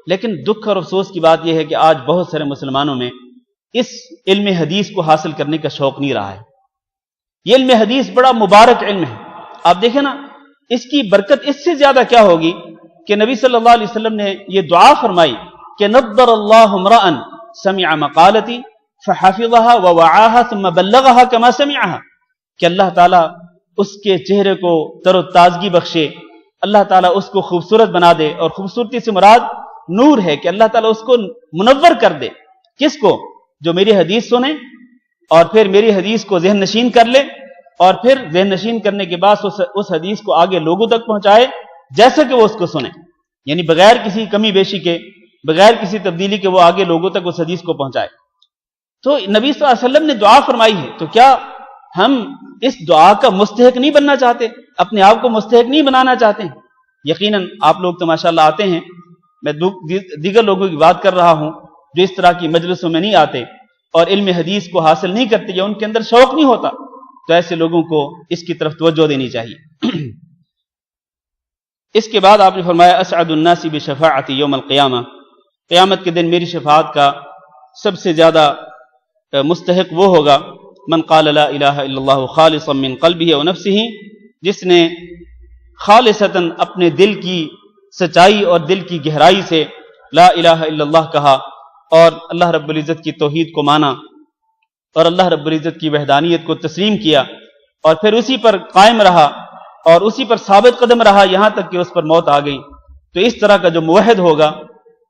لیکن دکھ اور افسوس کی بات یہ ہے کہ آج بہت سارے مسلمانوں میں اس علم حدیث کو حاصل کرنے کا شوق نہیں رہا ہے. یہ علم حدیث بڑا مبارک علم ہے. آپ دیکھیں نا، اس کی برکت اس سے زیادہ کیا ہوگی کہ نبی صلی اللہ علیہ وسلم نے یہ دعا فرمائی کہ نضر اللہ امرأ سمع مقالتی فحفظها ووعاها ثم بلغها كما سمعها، کہ اللہ تعالیٰ اس کے چہرے کو تر و تازگی بخشے، اللہ تعالیٰ اس کو خوبصورت بنا دے. اور خوبصورتی سے مراد نور ہے کہ اللہ تعالیٰ اس کو منور کر دے. کس کو؟ جو میری حدیث سنے اور پھر میری حدیث کو ذہن نشین کر لے، اور پھر ذہن نشین کرنے کے بعد اس حدیث کو آگے لوگوں تک پہنچائے جیسا کہ وہ اس کو سنیں، یعنی بغیر کسی کمی بیشی کے، بغیر کسی تبدیلی کے وہ آگے لوگوں تک اس حدیث کو پہنچائے. تو نبی صلی اللہ علیہ وسلم نے دعا فرمائی ہے، تو کیا ہم اس دعا کا مستحق نہیں بننا چاہتے؟ اپنے آپ کو مستحق نہیں بنانا چاہتے ہیں؟ یقیناً آپ لوگ تو ماشاءاللہ آتے ہیں، میں دیگر لوگوں کی بات کر رہا ہوں جو اس طرح کی مجلسوں میں نہیں آتے اور علم حدیث کو حاصل نہیں کرتے یا ان کے اندر شوق نہیں ہوتا، تو ایسے لوگوں کو اس کی طرف توجہ دینی چاہیے. اس کے بعد آپ نے فرمایا اسعد الناس بشفاعتی یوم القیامہ، قیامت کے دن میری شفاعت کا سب سے زیادہ مستحق وہ ہوگا من قال لا الہ الا اللہ خالصا من قلبہ و نفسہ، جس نے خالصتاً اپنے دل کی سچائی اور دل کی گہرائی سے لا الہ الا اللہ کہا اور اللہ رب العزت کی توحید کو مانا اور اللہ رب العزت کی وحدانیت کو تسلیم کیا اور پھر اسی پر قائم رہا اور اسی پر ثابت قدم رہا یہاں تک کہ اس پر موت آ گئی. تو اس طرح کا جو موحد ہوگا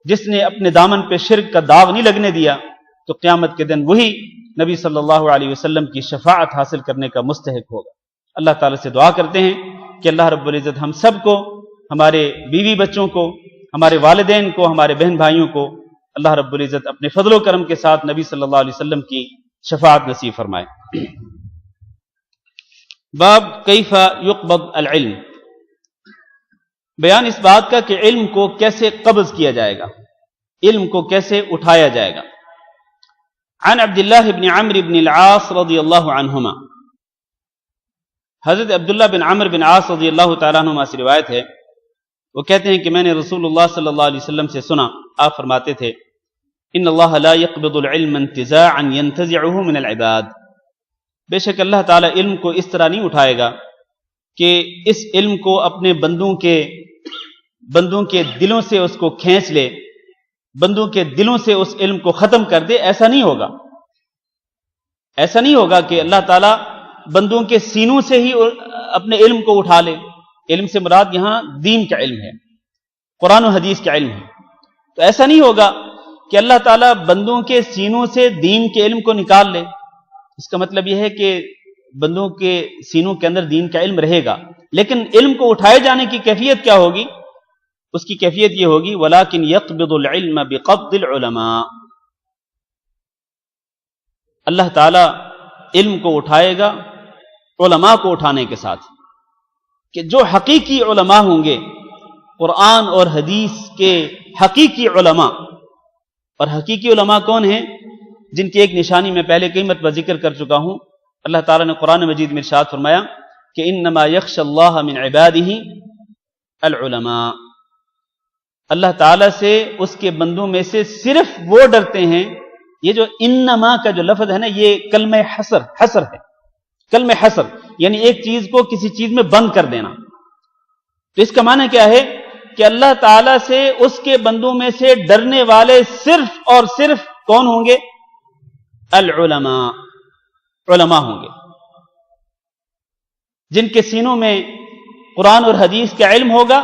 جس نے اپنے دامن پہ شرک کا داغ نہیں لگنے دیا، تو قیامت کے دن وہی نبی صلی اللہ علیہ وسلم کی شفاعت حاصل کرنے کا مستحق ہوگا. اللہ تعالیٰ سے دعا کرتے ہیں کہ اللہ رب العزت ہم سب کو، ہمارے بیوی بچوں کو، ہمارے والدین کو، ہمارے بہن بھائیوں کو اللہ رب العزت اپنے فضل و کرم کے ساتھ نبی صلی اللہ علیہ وسلم کی شفاعت نصیب فرمائے. باب کیف یقبض العلم. بیان اس بات کا کہ علم کو کیسے قبض کیا جائے گا، علم کو کیسے اٹھایا جائے گا۔ عن عبداللہ بن عمرو بن العاص رضی اللہ عنہما، حضرت عبداللہ بن عمرو بن عاص رضی اللہ تعالیٰ عنہما سے روایت ہے، وہ کہتے ہیں کہ میں نے رسول اللہ صلی اللہ علیہ وسلم سے سنا، آپ فرماتے تھے ان اللہ لا يقبض العلم انتزاعا ينتزعه من العباد، بے شک اللہ تعالیٰ علم کو اس طرح نہیں اٹھائے گا کہ اس علم کو اپنے بندوں کے دلوں سے اس کو کھینچ لے، بندوں کے دلوں سے اس علم کو ختم کر دے، ایسا نہیں ہوگا۔ ایسا نہیں ہوگا کہ اللہ تعالیٰ بندوں کے سینوں سے ہی اپنے علم کو اٹھا لے۔ علم سے مراد یہاں دین کا علم ہے، قرآن و حدیث کا علم ہے۔ تو ایسا نہیں ہوگا کہ اللہ تعالیٰ بندوں کے سینوں سے دین کے علم کو نکال لے۔ اس کا مطلب یہ ہے کہ بندوں کے سینوں کے اندر دین کا علم رہے گا، لیکن علم کو اٹھائے جانے کی کیفیت کیا ہوگی؟ اس کی کیفیت یہ ہوگی وَلَكِنْ يَقْبِضُ الْعِلْمَ بِقَبْضِ الْعُلَمَاءِ، اللہ تعالیٰ علم کو اٹھائے گا علماء کو اٹھانے کے ساتھ، کہ جو حقیقی علماء ہوں گے، قرآن اور حدیث کے حقیقی علماء۔ اور حقیقی علماء کون ہیں؟ جن کی ایک نشانی میں پہلے کئی مرتبہ ذکر کر چکا ہوں۔ اللہ تعالیٰ نے قرآن مجید میں ارشاد فرمایا کہ انما یخشی اللہ من عبادہ العلماء، اللہ تعالیٰ سے اس کے بندوں میں سے صرف وہ ڈرتے ہیں۔ یہ جو انما کا جو لفظ ہے نا، یہ کلمہ حصر ہے، کلمہ حصر یعنی ایک چیز کو کسی چیز میں بند کر دینا۔ تو اس کا معنی کیا ہے کہ اللہ تعالیٰ سے اس کے بندوں میں سے ڈرنے والے صرف اور صرف کون ہوں گے؟ العلماء، علماء ہوں گے، جن کے سینوں میں قرآن اور حدیث کا علم ہوگا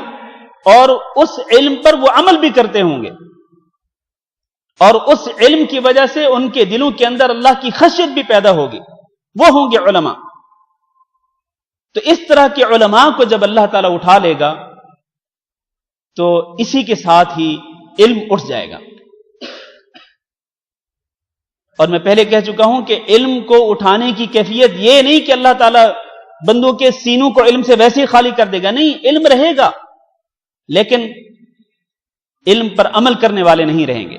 اور اس علم پر وہ عمل بھی کرتے ہوں گے، اور اس علم کی وجہ سے ان کے دلوں کے اندر اللہ کی خشیت بھی پیدا ہوگی، وہ ہوں گے علماء۔ تو اس طرح کے علماء کو جب اللہ تعالیٰ اٹھا لے گا تو اسی کے ساتھ ہی علم اٹھ جائے گا۔ اور میں پہلے کہہ چکا ہوں کہ علم کو اٹھانے کی کیفیت یہ نہیں کہ اللہ تعالیٰ بندوں کے سینوں کو علم سے ویسے ہی خالی کر دے گا، نہیں، علم رہے گا لیکن علم پر عمل کرنے والے نہیں رہیں گے۔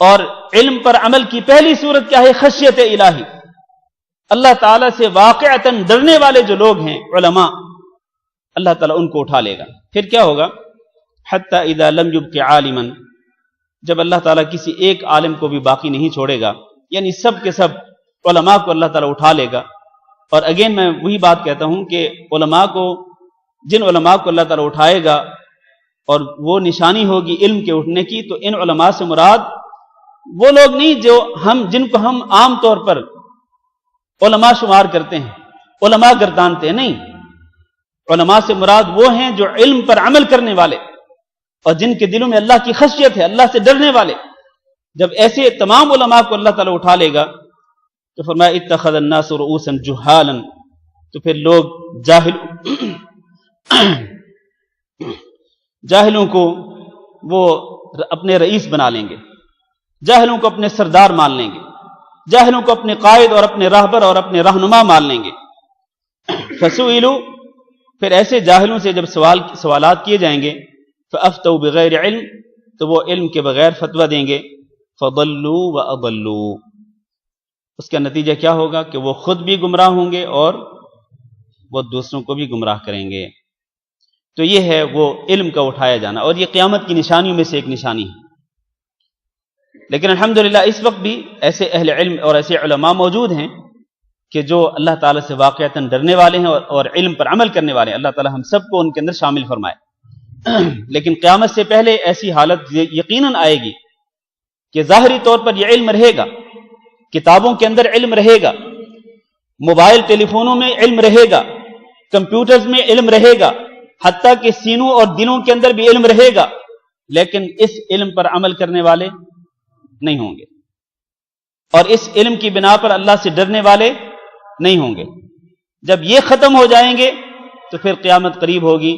اور علم پر عمل کی پہلی صورت کیا ہے؟ خشیت الہی، اللہ تعالیٰ سے واقعتاً ڈرنے والے جو لوگ ہیں علماء، اللہ تعالیٰ ان کو اٹھا لے گا۔ پھر کیا ہوگا؟ حتی اذا لم یبق عالما، جب اللہ تعالیٰ کسی ایک عالم کو بھی باقی نہیں چھوڑے گا، یعنی سب کے سب علماء کو اللہ تعالیٰ اٹھا لے گا۔ اور اگین میں وہی بات کہتا ہوں کہ علماء کو، جن علماء کو اللہ تعالیٰ اٹھائے گا اور وہ نشانی ہوگی علم کے اٹھنے کی، تو ان علماء سے مراد وہ لوگ نہیں جن کو ہم عام طور پر علماء شمار کرتے ہیں، علماء گردانتے ہیں، نہیں، علماء سے مراد وہ ہیں جو علم پر عمل کرنے والے اور جن کے دلوں میں اللہ کی خشیت ہے، اللہ سے ڈرنے والے۔ جب ایسے تمام علماء کو اللہ تعالیٰ اٹھا لے گا تو فرمایا اتخذ الناس رؤوسا جہالا، تو پھر لوگ جاہلوں کو وہ اپنے رئیس بنا لیں گے، جاہلوں کو اپنے سردار مان لیں گے، جاہلوں کو اپنے قائد اور اپنے راہبر اور اپنے رہنما مان لیں گے۔ فسئلوا، پھر ایسے جاہلوں سے جب سوالات کیے جائیں گے، فافتوا بغیر علم، تو وہ علم کے بغیر فتویٰ دیں گے، فضلوا واضلوا، اس کا نتیجہ کیا ہوگا کہ وہ خود بھی گمراہ ہوں گے اور وہ دوسروں کو بھی گمراہ کریں گے۔ تو یہ ہے وہ علم کا اٹھایا جانا، اور یہ قیامت کی نشانیوں میں سے ایک نشانی ہے۔ لیکن الحمدللہ اس وقت بھی ایسے اہل علم اور ایسے علماء موجود ہیں کہ جو اللہ تعالیٰ سے واقعتاً ڈرنے والے ہیں اور علم پر عمل کرنے والے ہیں۔ اللہ تعالیٰ ہم سب کو ان کے اندر شامل فرمائے۔ لیکن قیامت سے پہلے ایسی حالت یقیناً آئے گی کہ ظاہری طور پر یہ علم رہے گا، کتابوں کے اندر علم رہے گا، موبائل ٹیلی فونوں میں علم رہے گا، کمپیوٹرز میں علم رہے گا، حتیٰ کہ سینوں اور دلوں کے اندر بھی علم رہے گا، لیکن اس علم پر عمل کرنے والے نہیں ہوں گے، اور اس علم کی بنا پر اللہ سے ڈرنے والے نہیں ہوں گے۔ جب یہ ختم ہو جائیں گے تو پھر قیامت قریب ہوگی،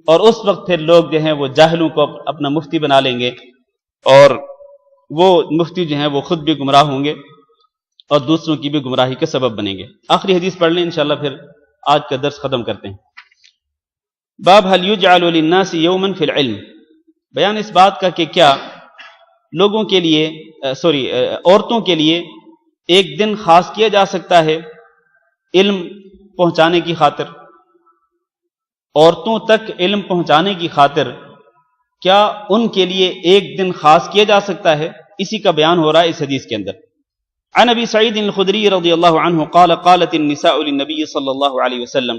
اور اس وقت پھر لوگ جو ہیں وہ جاہلوں کو اپنا مفتی بنا لیں گے، اور وہ مفتی جو ہیں وہ خود بھی گمراہ ہوں گے اور دوسروں کی بھی گمراہی کا سبب بنیں گے۔ آخری حدیث پڑھ لیں، انشاءاللہ پھر آج کا درس ختم کرتے ہیں۔ باب هل يجعل للناس يوما في العلم، بیان اس بات کا کہ کیا لوگوں کے لیے عورتوں کے لیے ایک دن خاص کیا جا سکتا ہے علم پہنچانے کی خاطر، عورتوں تک علم پہنچانے کی خاطر کیا ان کے لیے ایک دن خاص کیا جا سکتا ہے؟ اسی کا بیان ہو رہا ہے اس حدیث کے اندر۔ عن ابی سعید الخدری رضی اللہ عنہ قال قالت النساء للنبی صلی اللہ علیہ وسلم،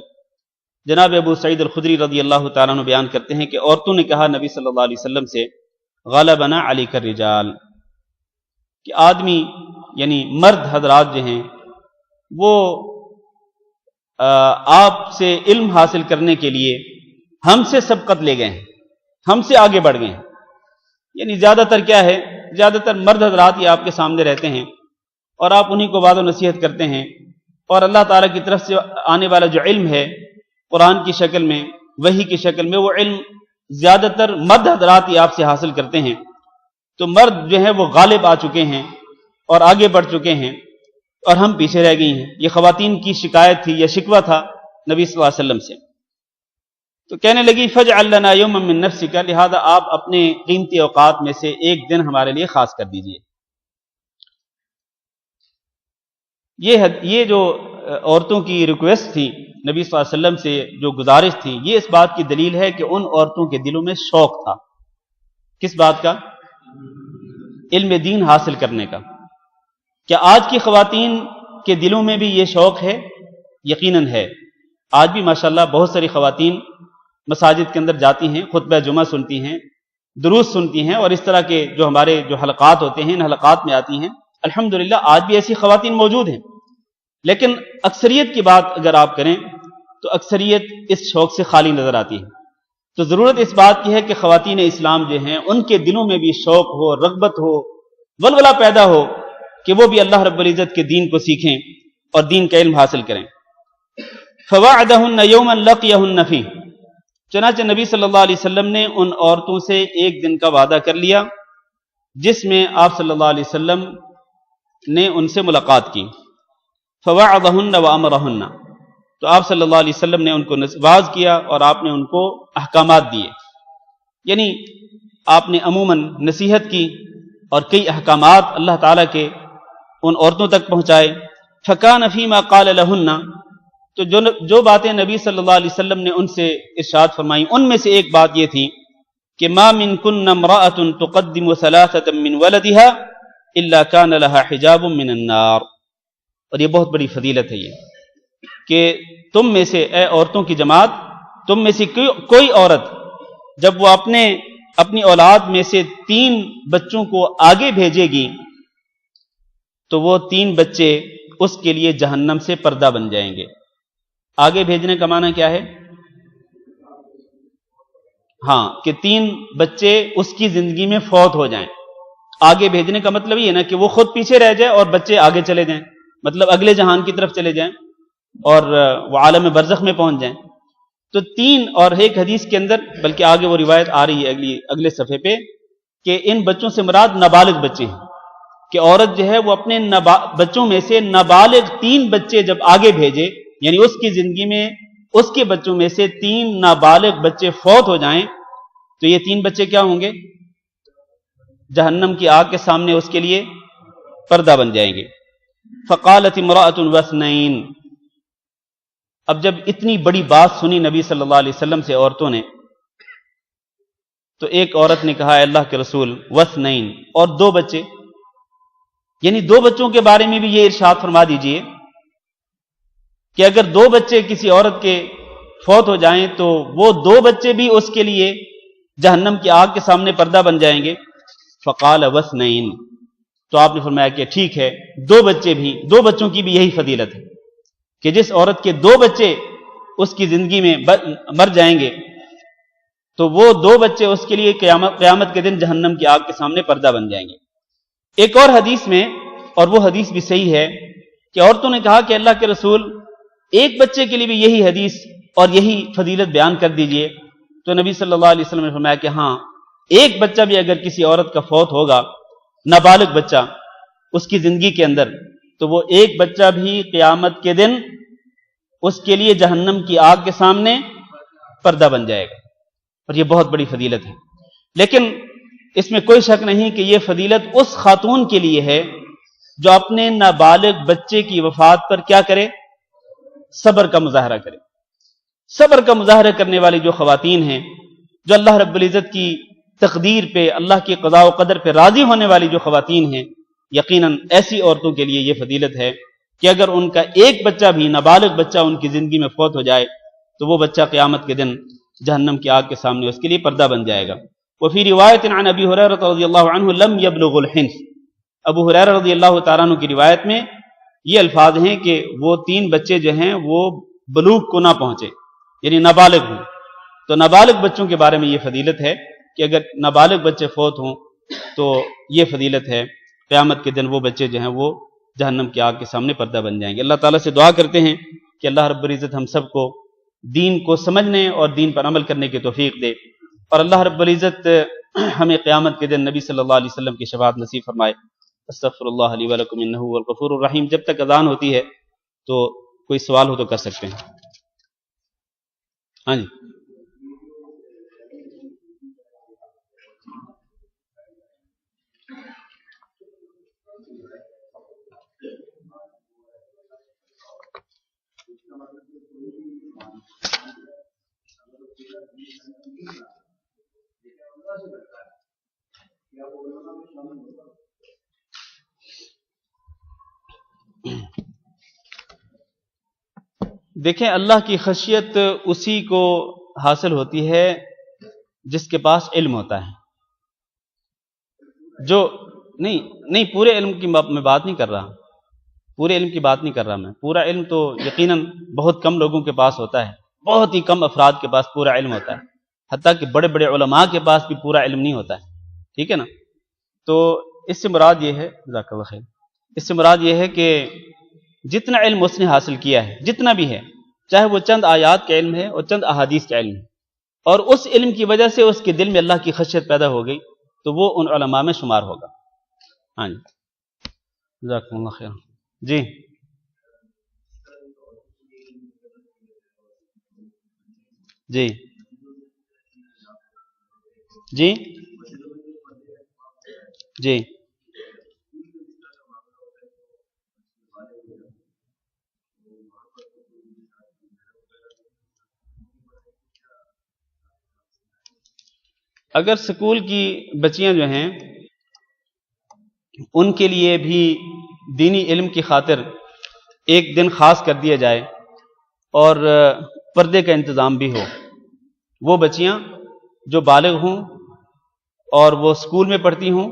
جناب ابو سعید الخدری رضی اللہ تعالیٰ عنہ بیان کرتے ہیں کہ عورتوں نے کہا نبی صلی اللہ علیہ وسلم سے، غلبنا علیک الرجال، کہ آدمی یعنی مرد حضرات جو ہیں وہ آپ سے علم حاصل کرنے کے لیے ہم سے سبقت لے گئے ہیں، ہم سے آگے بڑھ گئے ہیں۔ یعنی زیادہ تر کیا ہے، زیادہ تر مرد حضرات ہی آپ کے سامنے رہتے ہیں اور آپ انہی کو وعظ و نصیحت کرتے ہیں، اور اللہ تعالیٰ کی طرف سے آنے والا جو علم ہے قرآن کی شکل میں، وحی کی شکل میں، وہ علم زیادہ تر مرد حضرات ہی آپ سے حاصل کرتے ہیں۔ تو مرد جو ہے وہ غالب آ چکے ہیں اور آگے بڑھ چکے ہیں اور ہم پیچھے رہ گئی ہیں۔ یہ خواتین کی شکایت تھی یا شکوہ تھا نبی صلی اللہ علیہ وسلم سے۔ تو کہنے لگی فجعل لنا یوما من نفسک، لہذا آپ اپنے قیمتی اوقات میں سے ایک دن ہمارے لیے خاص کر دیجئے۔ یہ جو عورتوں کی ریکویسٹ تھی نبی صلی اللہ علیہ وسلم سے، جو گزارش تھی، یہ اس بات کی دلیل ہے کہ ان عورتوں کے دلوں میں شوق تھا۔ کس بات کا؟ علم دین حاصل کرنے کا۔ کیا آج کی خواتین کے دلوں میں بھی یہ شوق ہے؟ یقیناً ہے۔ آج بھی ماشاءاللہ بہت ساری خواتین مساجد کے اندر جاتی ہیں، خطبہ جمعہ سنتی ہیں، دروس سنتی ہیں، اور اس طرح کے جو ہمارے جو حلقات ہوتے ہیں ان حلقات میں آتی ہیں۔ الحمدللہ آج بھی ایسی خواتین موجود ہیں، لیکن اکثریت کی بات اگر آپ کریں تو اکثریت اس شوق سے خالی نظر آتی ہے۔ تو ضرورت اس بات کی ہے کہ خواتین اسلام جو ہیں ان کے دلوں میں بھی شوق ہو، رغبت ہو، ولولہ پیدا ہو کہ وہ بھی اللہ رب العزت کے دین کو سیکھیں اور دین کا علم حاصل کریں۔ فواعدہن یوما لقیہن فیہ، چنانچہ نبی صلی اللہ علیہ وسلم نے ان عورتوں سے ایک دن کا وعدہ کر لیا جس میں آپ صلی اللہ علیہ وسلم نے ان سے ملاقات کی۔ فواعدہن وامرہن، تو آپ صلی اللہ علیہ وسلم نے ان کو واعظ کیا اور آپ نے ان کو احکامات دیے، یعنی آپ نے عموماً نصیحت کی اور کئی احکامات اللہ تعالیٰ کے ان عورتوں تک پہنچائے۔ فکان فیما قال لہن، تو جو باتیں نبی صلی اللہ علیہ وسلم نے ان سے ارشاد فرمائیں ان میں سے ایک بات یہ تھی کہ ما منکن امرأۃ تقدم ثلاثة من ولدها الا کان لها حجاب من النار، اور یہ بہت بڑی فضیلت ہے یہ کہ تم میں سے، اے عورتوں کی جماعت، تم میں سے کوئی عورت جب وہ اپنی اولاد میں سے 3 بچوں کو آگے بھیجے گی تو وہ 3 بچے اس کے لیے جہنم سے پردہ بن جائیں گے۔ آگے بھیجنے کا معنی کیا ہے؟ ہاں، کہ 3 بچے اس کی زندگی میں فوت ہو جائیں۔ آگے بھیجنے کا مطلب یہ ہے نا کہ وہ خود پیچھے رہ جائے اور بچے آگے چلے جائیں، مطلب اگلے جہان کی طرف چلے جائیں اور وہ عالم برزخ میں پہنچ جائیں۔ تو 3، اور ایک حدیث کے اندر بلکہ آگے وہ روایت آ رہی ہے اگلے صفحے پہ کہ ان بچوں سے مراد نابالغ بچے ہیں، کہ عورت جو ہے وہ اپنے بچوں میں سے نابالغ 3 بچے جب آگے بھیجے، یعنی اس کی زندگی میں اس کے بچوں میں سے 3 نابالغ بچے فوت ہو جائیں تو یہ 3 بچے کیا ہوں گے؟ جہنم کی آگ کے سامنے اس کے لیے پردہ بن جائیں گے۔ فقالت امرأۃ واثنین، اب جب اتنی بڑی بات سنی نبی صلی اللہ علیہ وسلم سے عورتوں نے تو ایک عورت نے کہا، اے اللہ کے رسول، واثنین، اور 2 بچے، یعنی 2 بچوں کے بارے میں بھی یہ ارشاد فرما دیجئے کہ اگر 2 بچے کسی عورت کے فوت ہو جائیں تو وہ 2 بچے بھی اس کے لیے جہنم کی آگ کے سامنے پردہ بن جائیں گے۔ فقال واثنین، تو آپ نے فرمایا کہ ٹھیک ہے، 2 بچے بھی، 2 بچوں کی بھی یہی فضیلت ہے کہ جس عورت کے 2 بچے اس کی زندگی میں مر جائیں گے تو وہ 2 بچے اس کے لیے قیامت کے دن جہنم کی آگ کے سامنے پردہ بن جائیں گے۔ ایک اور حدیث میں، اور وہ حدیث بھی صحیح ہے، کہ عورتوں نے کہا کہ اللہ کے رسول، ایک بچے کے لیے بھی یہی حدیث اور یہی فضیلت بیان کر دیجئے۔ تو نبی صلی اللہ علیہ وسلم نے فرمایا کہ ہاں، ایک بچہ بھی اگر کسی عورت کا فوت ہوگا، نابالغ بچہ اس کی زندگی کے اندر، تو وہ ایک بچہ بھی قیامت کے دن اس کے لیے جہنم کی آگ کے سامنے پردہ بن جائے گا، اور یہ بہت بڑی فضیلت ہے۔ لیکن اس میں کوئی شک نہیں کہ یہ فضیلت اس خاتون کے لیے ہے جو اپنے نابالغ بچے کی وفات پر کیا کرے؟ صبر کا مظاہرہ کرے۔ صبر کا مظاہرہ کرنے والی جو خواتین ہیں، جو اللہ رب العزت کی تقدیر پہ، اللہ کی قضاء و قدر پہ راضی ہونے والی جو خواتین ہیں، یقیناً ایسی عورتوں کے لیے یہ فضیلت ہے کہ اگر ان کا ایک بچہ بھی، نابالغ بچہ ان کی زندگی میں فوت ہو جائے تو وہ بچہ قیامت کے دن جہنم کی آگ کے سامنے اس کے لیے پردہ بن جائے گا۔ وفی روایت عن ابی ہریرہ رضی اللہ عنہ لم یبلغ الحنث، ابو ہریرہ رضی اللہ تعالیٰ عنہ کی روایت میں یہ الفاظ ہیں کہ وہ 3 بچے جو ہیں وہ بلوغ کو نہ پہنچے، یعنی نابالغ ہوں۔ تو نابالغ بچوں کے بارے میں یہ فضیلت ہے کہ اگر نابالغ بچے فوت ہوں تو یہ فضیلت ہے، قیامت کے دن وہ بچے جو ہیں وہ جہنم کی آگ کے سامنے پردہ بن جائیں گے۔ اللہ تعالیٰ سے دعا کرتے ہیں کہ اللہ رب العزت ہم سب کو دین کو سمجھنے اور دین پر عمل کرنے کی توفیق دے، اور اللہ رب العزت ہمیں قیامت کے دن نبی صلی اللہ علیہ وسلم کی شفاعت نصیب فرمائے۔ استغفر اللہ لی ولکم انہ هو الغفور الرحیم۔ جب تک اذان ہوتی ہے تو کوئی سوال ہو تو کر سکتے ہیں۔ ہاں جی، دیکھیں اللہ کی خشیت اسی کو حاصل ہوتی ہے جس کے پاس علم ہوتا ہے۔ جو نہیں پورے علم کی میں بات نہیں کر رہا، پورے علم کی بات نہیں کر رہا میں۔ پورا علم تو یقیناً بہت کم لوگوں کے پاس ہوتا ہے، بہت ہی کم افراد کے پاس پورا علم ہوتا ہے، حتیٰ کہ بڑے بڑے علماء کے پاس بھی پورا علم نہیں ہوتا ہے، ٹھیک ہے نا۔ تو اس سے مراد یہ ہے، جزاک اللہ خیر، اس سے مراد یہ ہے کہ جتنا علم اس نے حاصل کیا ہے، جتنا بھی ہے، چاہے وہ چند آیات کا علم ہے اور چند احادیث کا علم ہے، اور اس علم کی وجہ سے اس کے دل میں اللہ کی خشیت پیدا ہو گئی تو وہ ان علماء میں شمار ہوگا۔ ہاں جی، جزاکم اللہ خیر۔ جی جی جی جی اگر سکول کی بچیاں جو ہیں ان کے لیے بھی دینی علم کی خاطر ایک دن خاص کر دیا جائے اور پردے کا انتظام بھی ہو، وہ بچیاں جو بالغ ہوں اور وہ اسکول میں پڑھتی ہوں،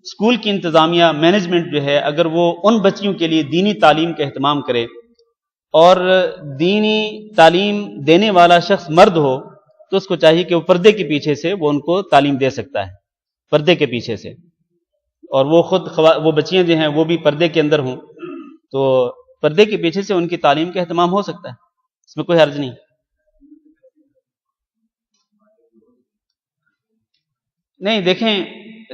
اسکول کی انتظامیہ مینجمنٹ جو ہے اگر وہ ان بچیوں کے لیے دینی تعلیم کا اہتمام کرے اور دینی تعلیم دینے والا شخص مرد ہو تو اس کو چاہیے کہ وہ پردے کے پیچھے سے وہ ان کو تعلیم دے سکتا ہے، پردے کے پیچھے سے، اور وہ خود وہ بچیاں جو ہیں وہ بھی پردے کے اندر ہوں تو پردے کے پیچھے سے ان کی تعلیم کا اہتمام ہو سکتا ہے، اس میں کوئی حرج نہیں۔ نہیں دیکھیں،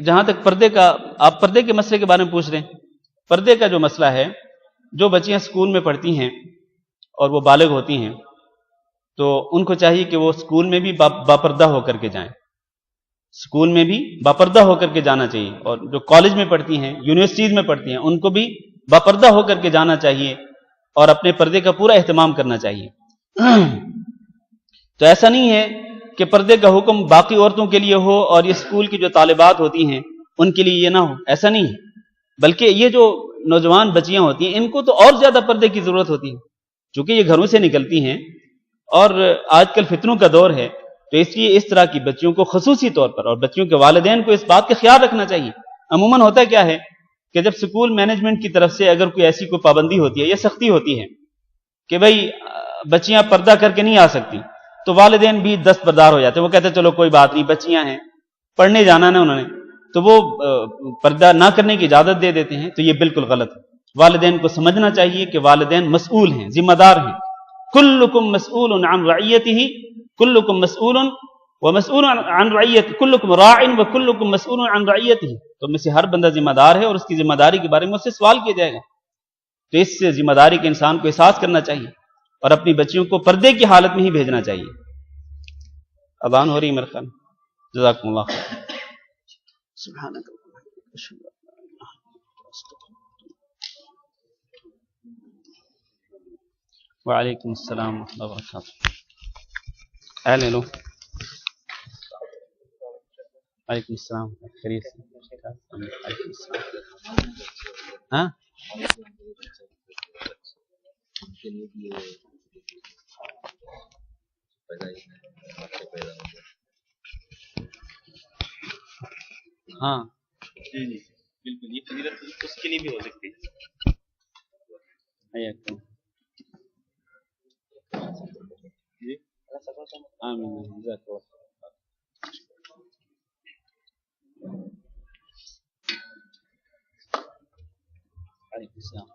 جہاں تک پردے کا، آپ پردے کے مسئلے کے بارے میں پوچھ رہے ہیں، پردے کا جو مسئلہ ہے، جو بچیاں اسکول میں پڑھتی ہیں اور وہ بالغ ہوتی ہیں تو ان کو چاہیے کہ وہ اسکول میں بھی باپردہ ہو کر کے جائیں، اسکول میں بھی باپردہ ہو کر کے جانا چاہیے، اور جو کالج میں پڑھتی ہیں، یونیورسٹیز میں پڑھتی ہیں، ان کو بھی باپردہ ہو کر کے جانا چاہیے اور اپنے پردے کا پورا اہتمام کرنا چاہیے۔ تو ایسا نہیں ہے کہ پردے کا حکم باقی عورتوں کے لیے ہو اور یہ اسکول کی جو طالبات ہوتی ہیں ان کے لیے یہ نہ ہو، ایسا نہیں ہے، بلکہ یہ جو نوجوان بچیاں ہوتی ہیں ان کو تو اور زیادہ پردے کی ضرورت ہوتی ہے، چونکہ یہ گھروں سے نکلتی ہیں اور آج کل فتنوں کا دور ہے، تو اس لیے اس طرح کی بچیوں کو خصوصی طور پر، اور بچیوں کے والدین کو اس بات کا خیال رکھنا چاہیے۔ عموماً ہوتا کیا ہے کہ جب سکول مینجمنٹ کی طرف سے اگر کوئی ایسی کوئی پابندی ہوتی ہے یا سختی ہوتی ہے کہ بھئی بچیاں پردہ کر کے نہیں آ سکتی، تو والدین بھی دستبردار ہو جاتے ہیں، وہ کہتے ہیں چلو کوئی بات نہیں، بچیاں ہیں، پڑھنے جانا نا انہوں نے، تو وہ پردہ نہ کرنے کی اجازت دے دیتے ہیں، تو یہ بالکل غلط ہے۔ والدین کو سمجھنا چاہیے کہ والدین مسئول ہیں، ذمہ دار ہیں۔ کلکم مسئول عن رعیتہ، کلکم مسئول ومسئول عن رعیتہ، کلکم راع وکلکم مسئول عن رعیتہ، تو میں سے ہر بندہ ذمہ دار ہے اور اس کی ذمہ داری کے بارے میں اس سے سوال کیا جائے گا، تو اس سے ذمہ داری کے انسان کو احساس کرنا چاہیے اور اپنی بچیوں کو پردے کی حالت میں ہی بھیجنا چاہیے۔ اذان ہو رہی ہے میرے خیال. جزاکم اللہ خیر. سبحانک وعلیکم السلام ورحمۃ اللہ وبرکاتہ. اہل لو. وعلیکم السلام. خیریت سے. وعلیکم السلام. ہاں ہاں جی جی بالکل یہ فضیلت اس کے لیے بھی ہو سکتی ہے. حیاکم. جی آمین. جزاک اللہ. وعلیکم السلام.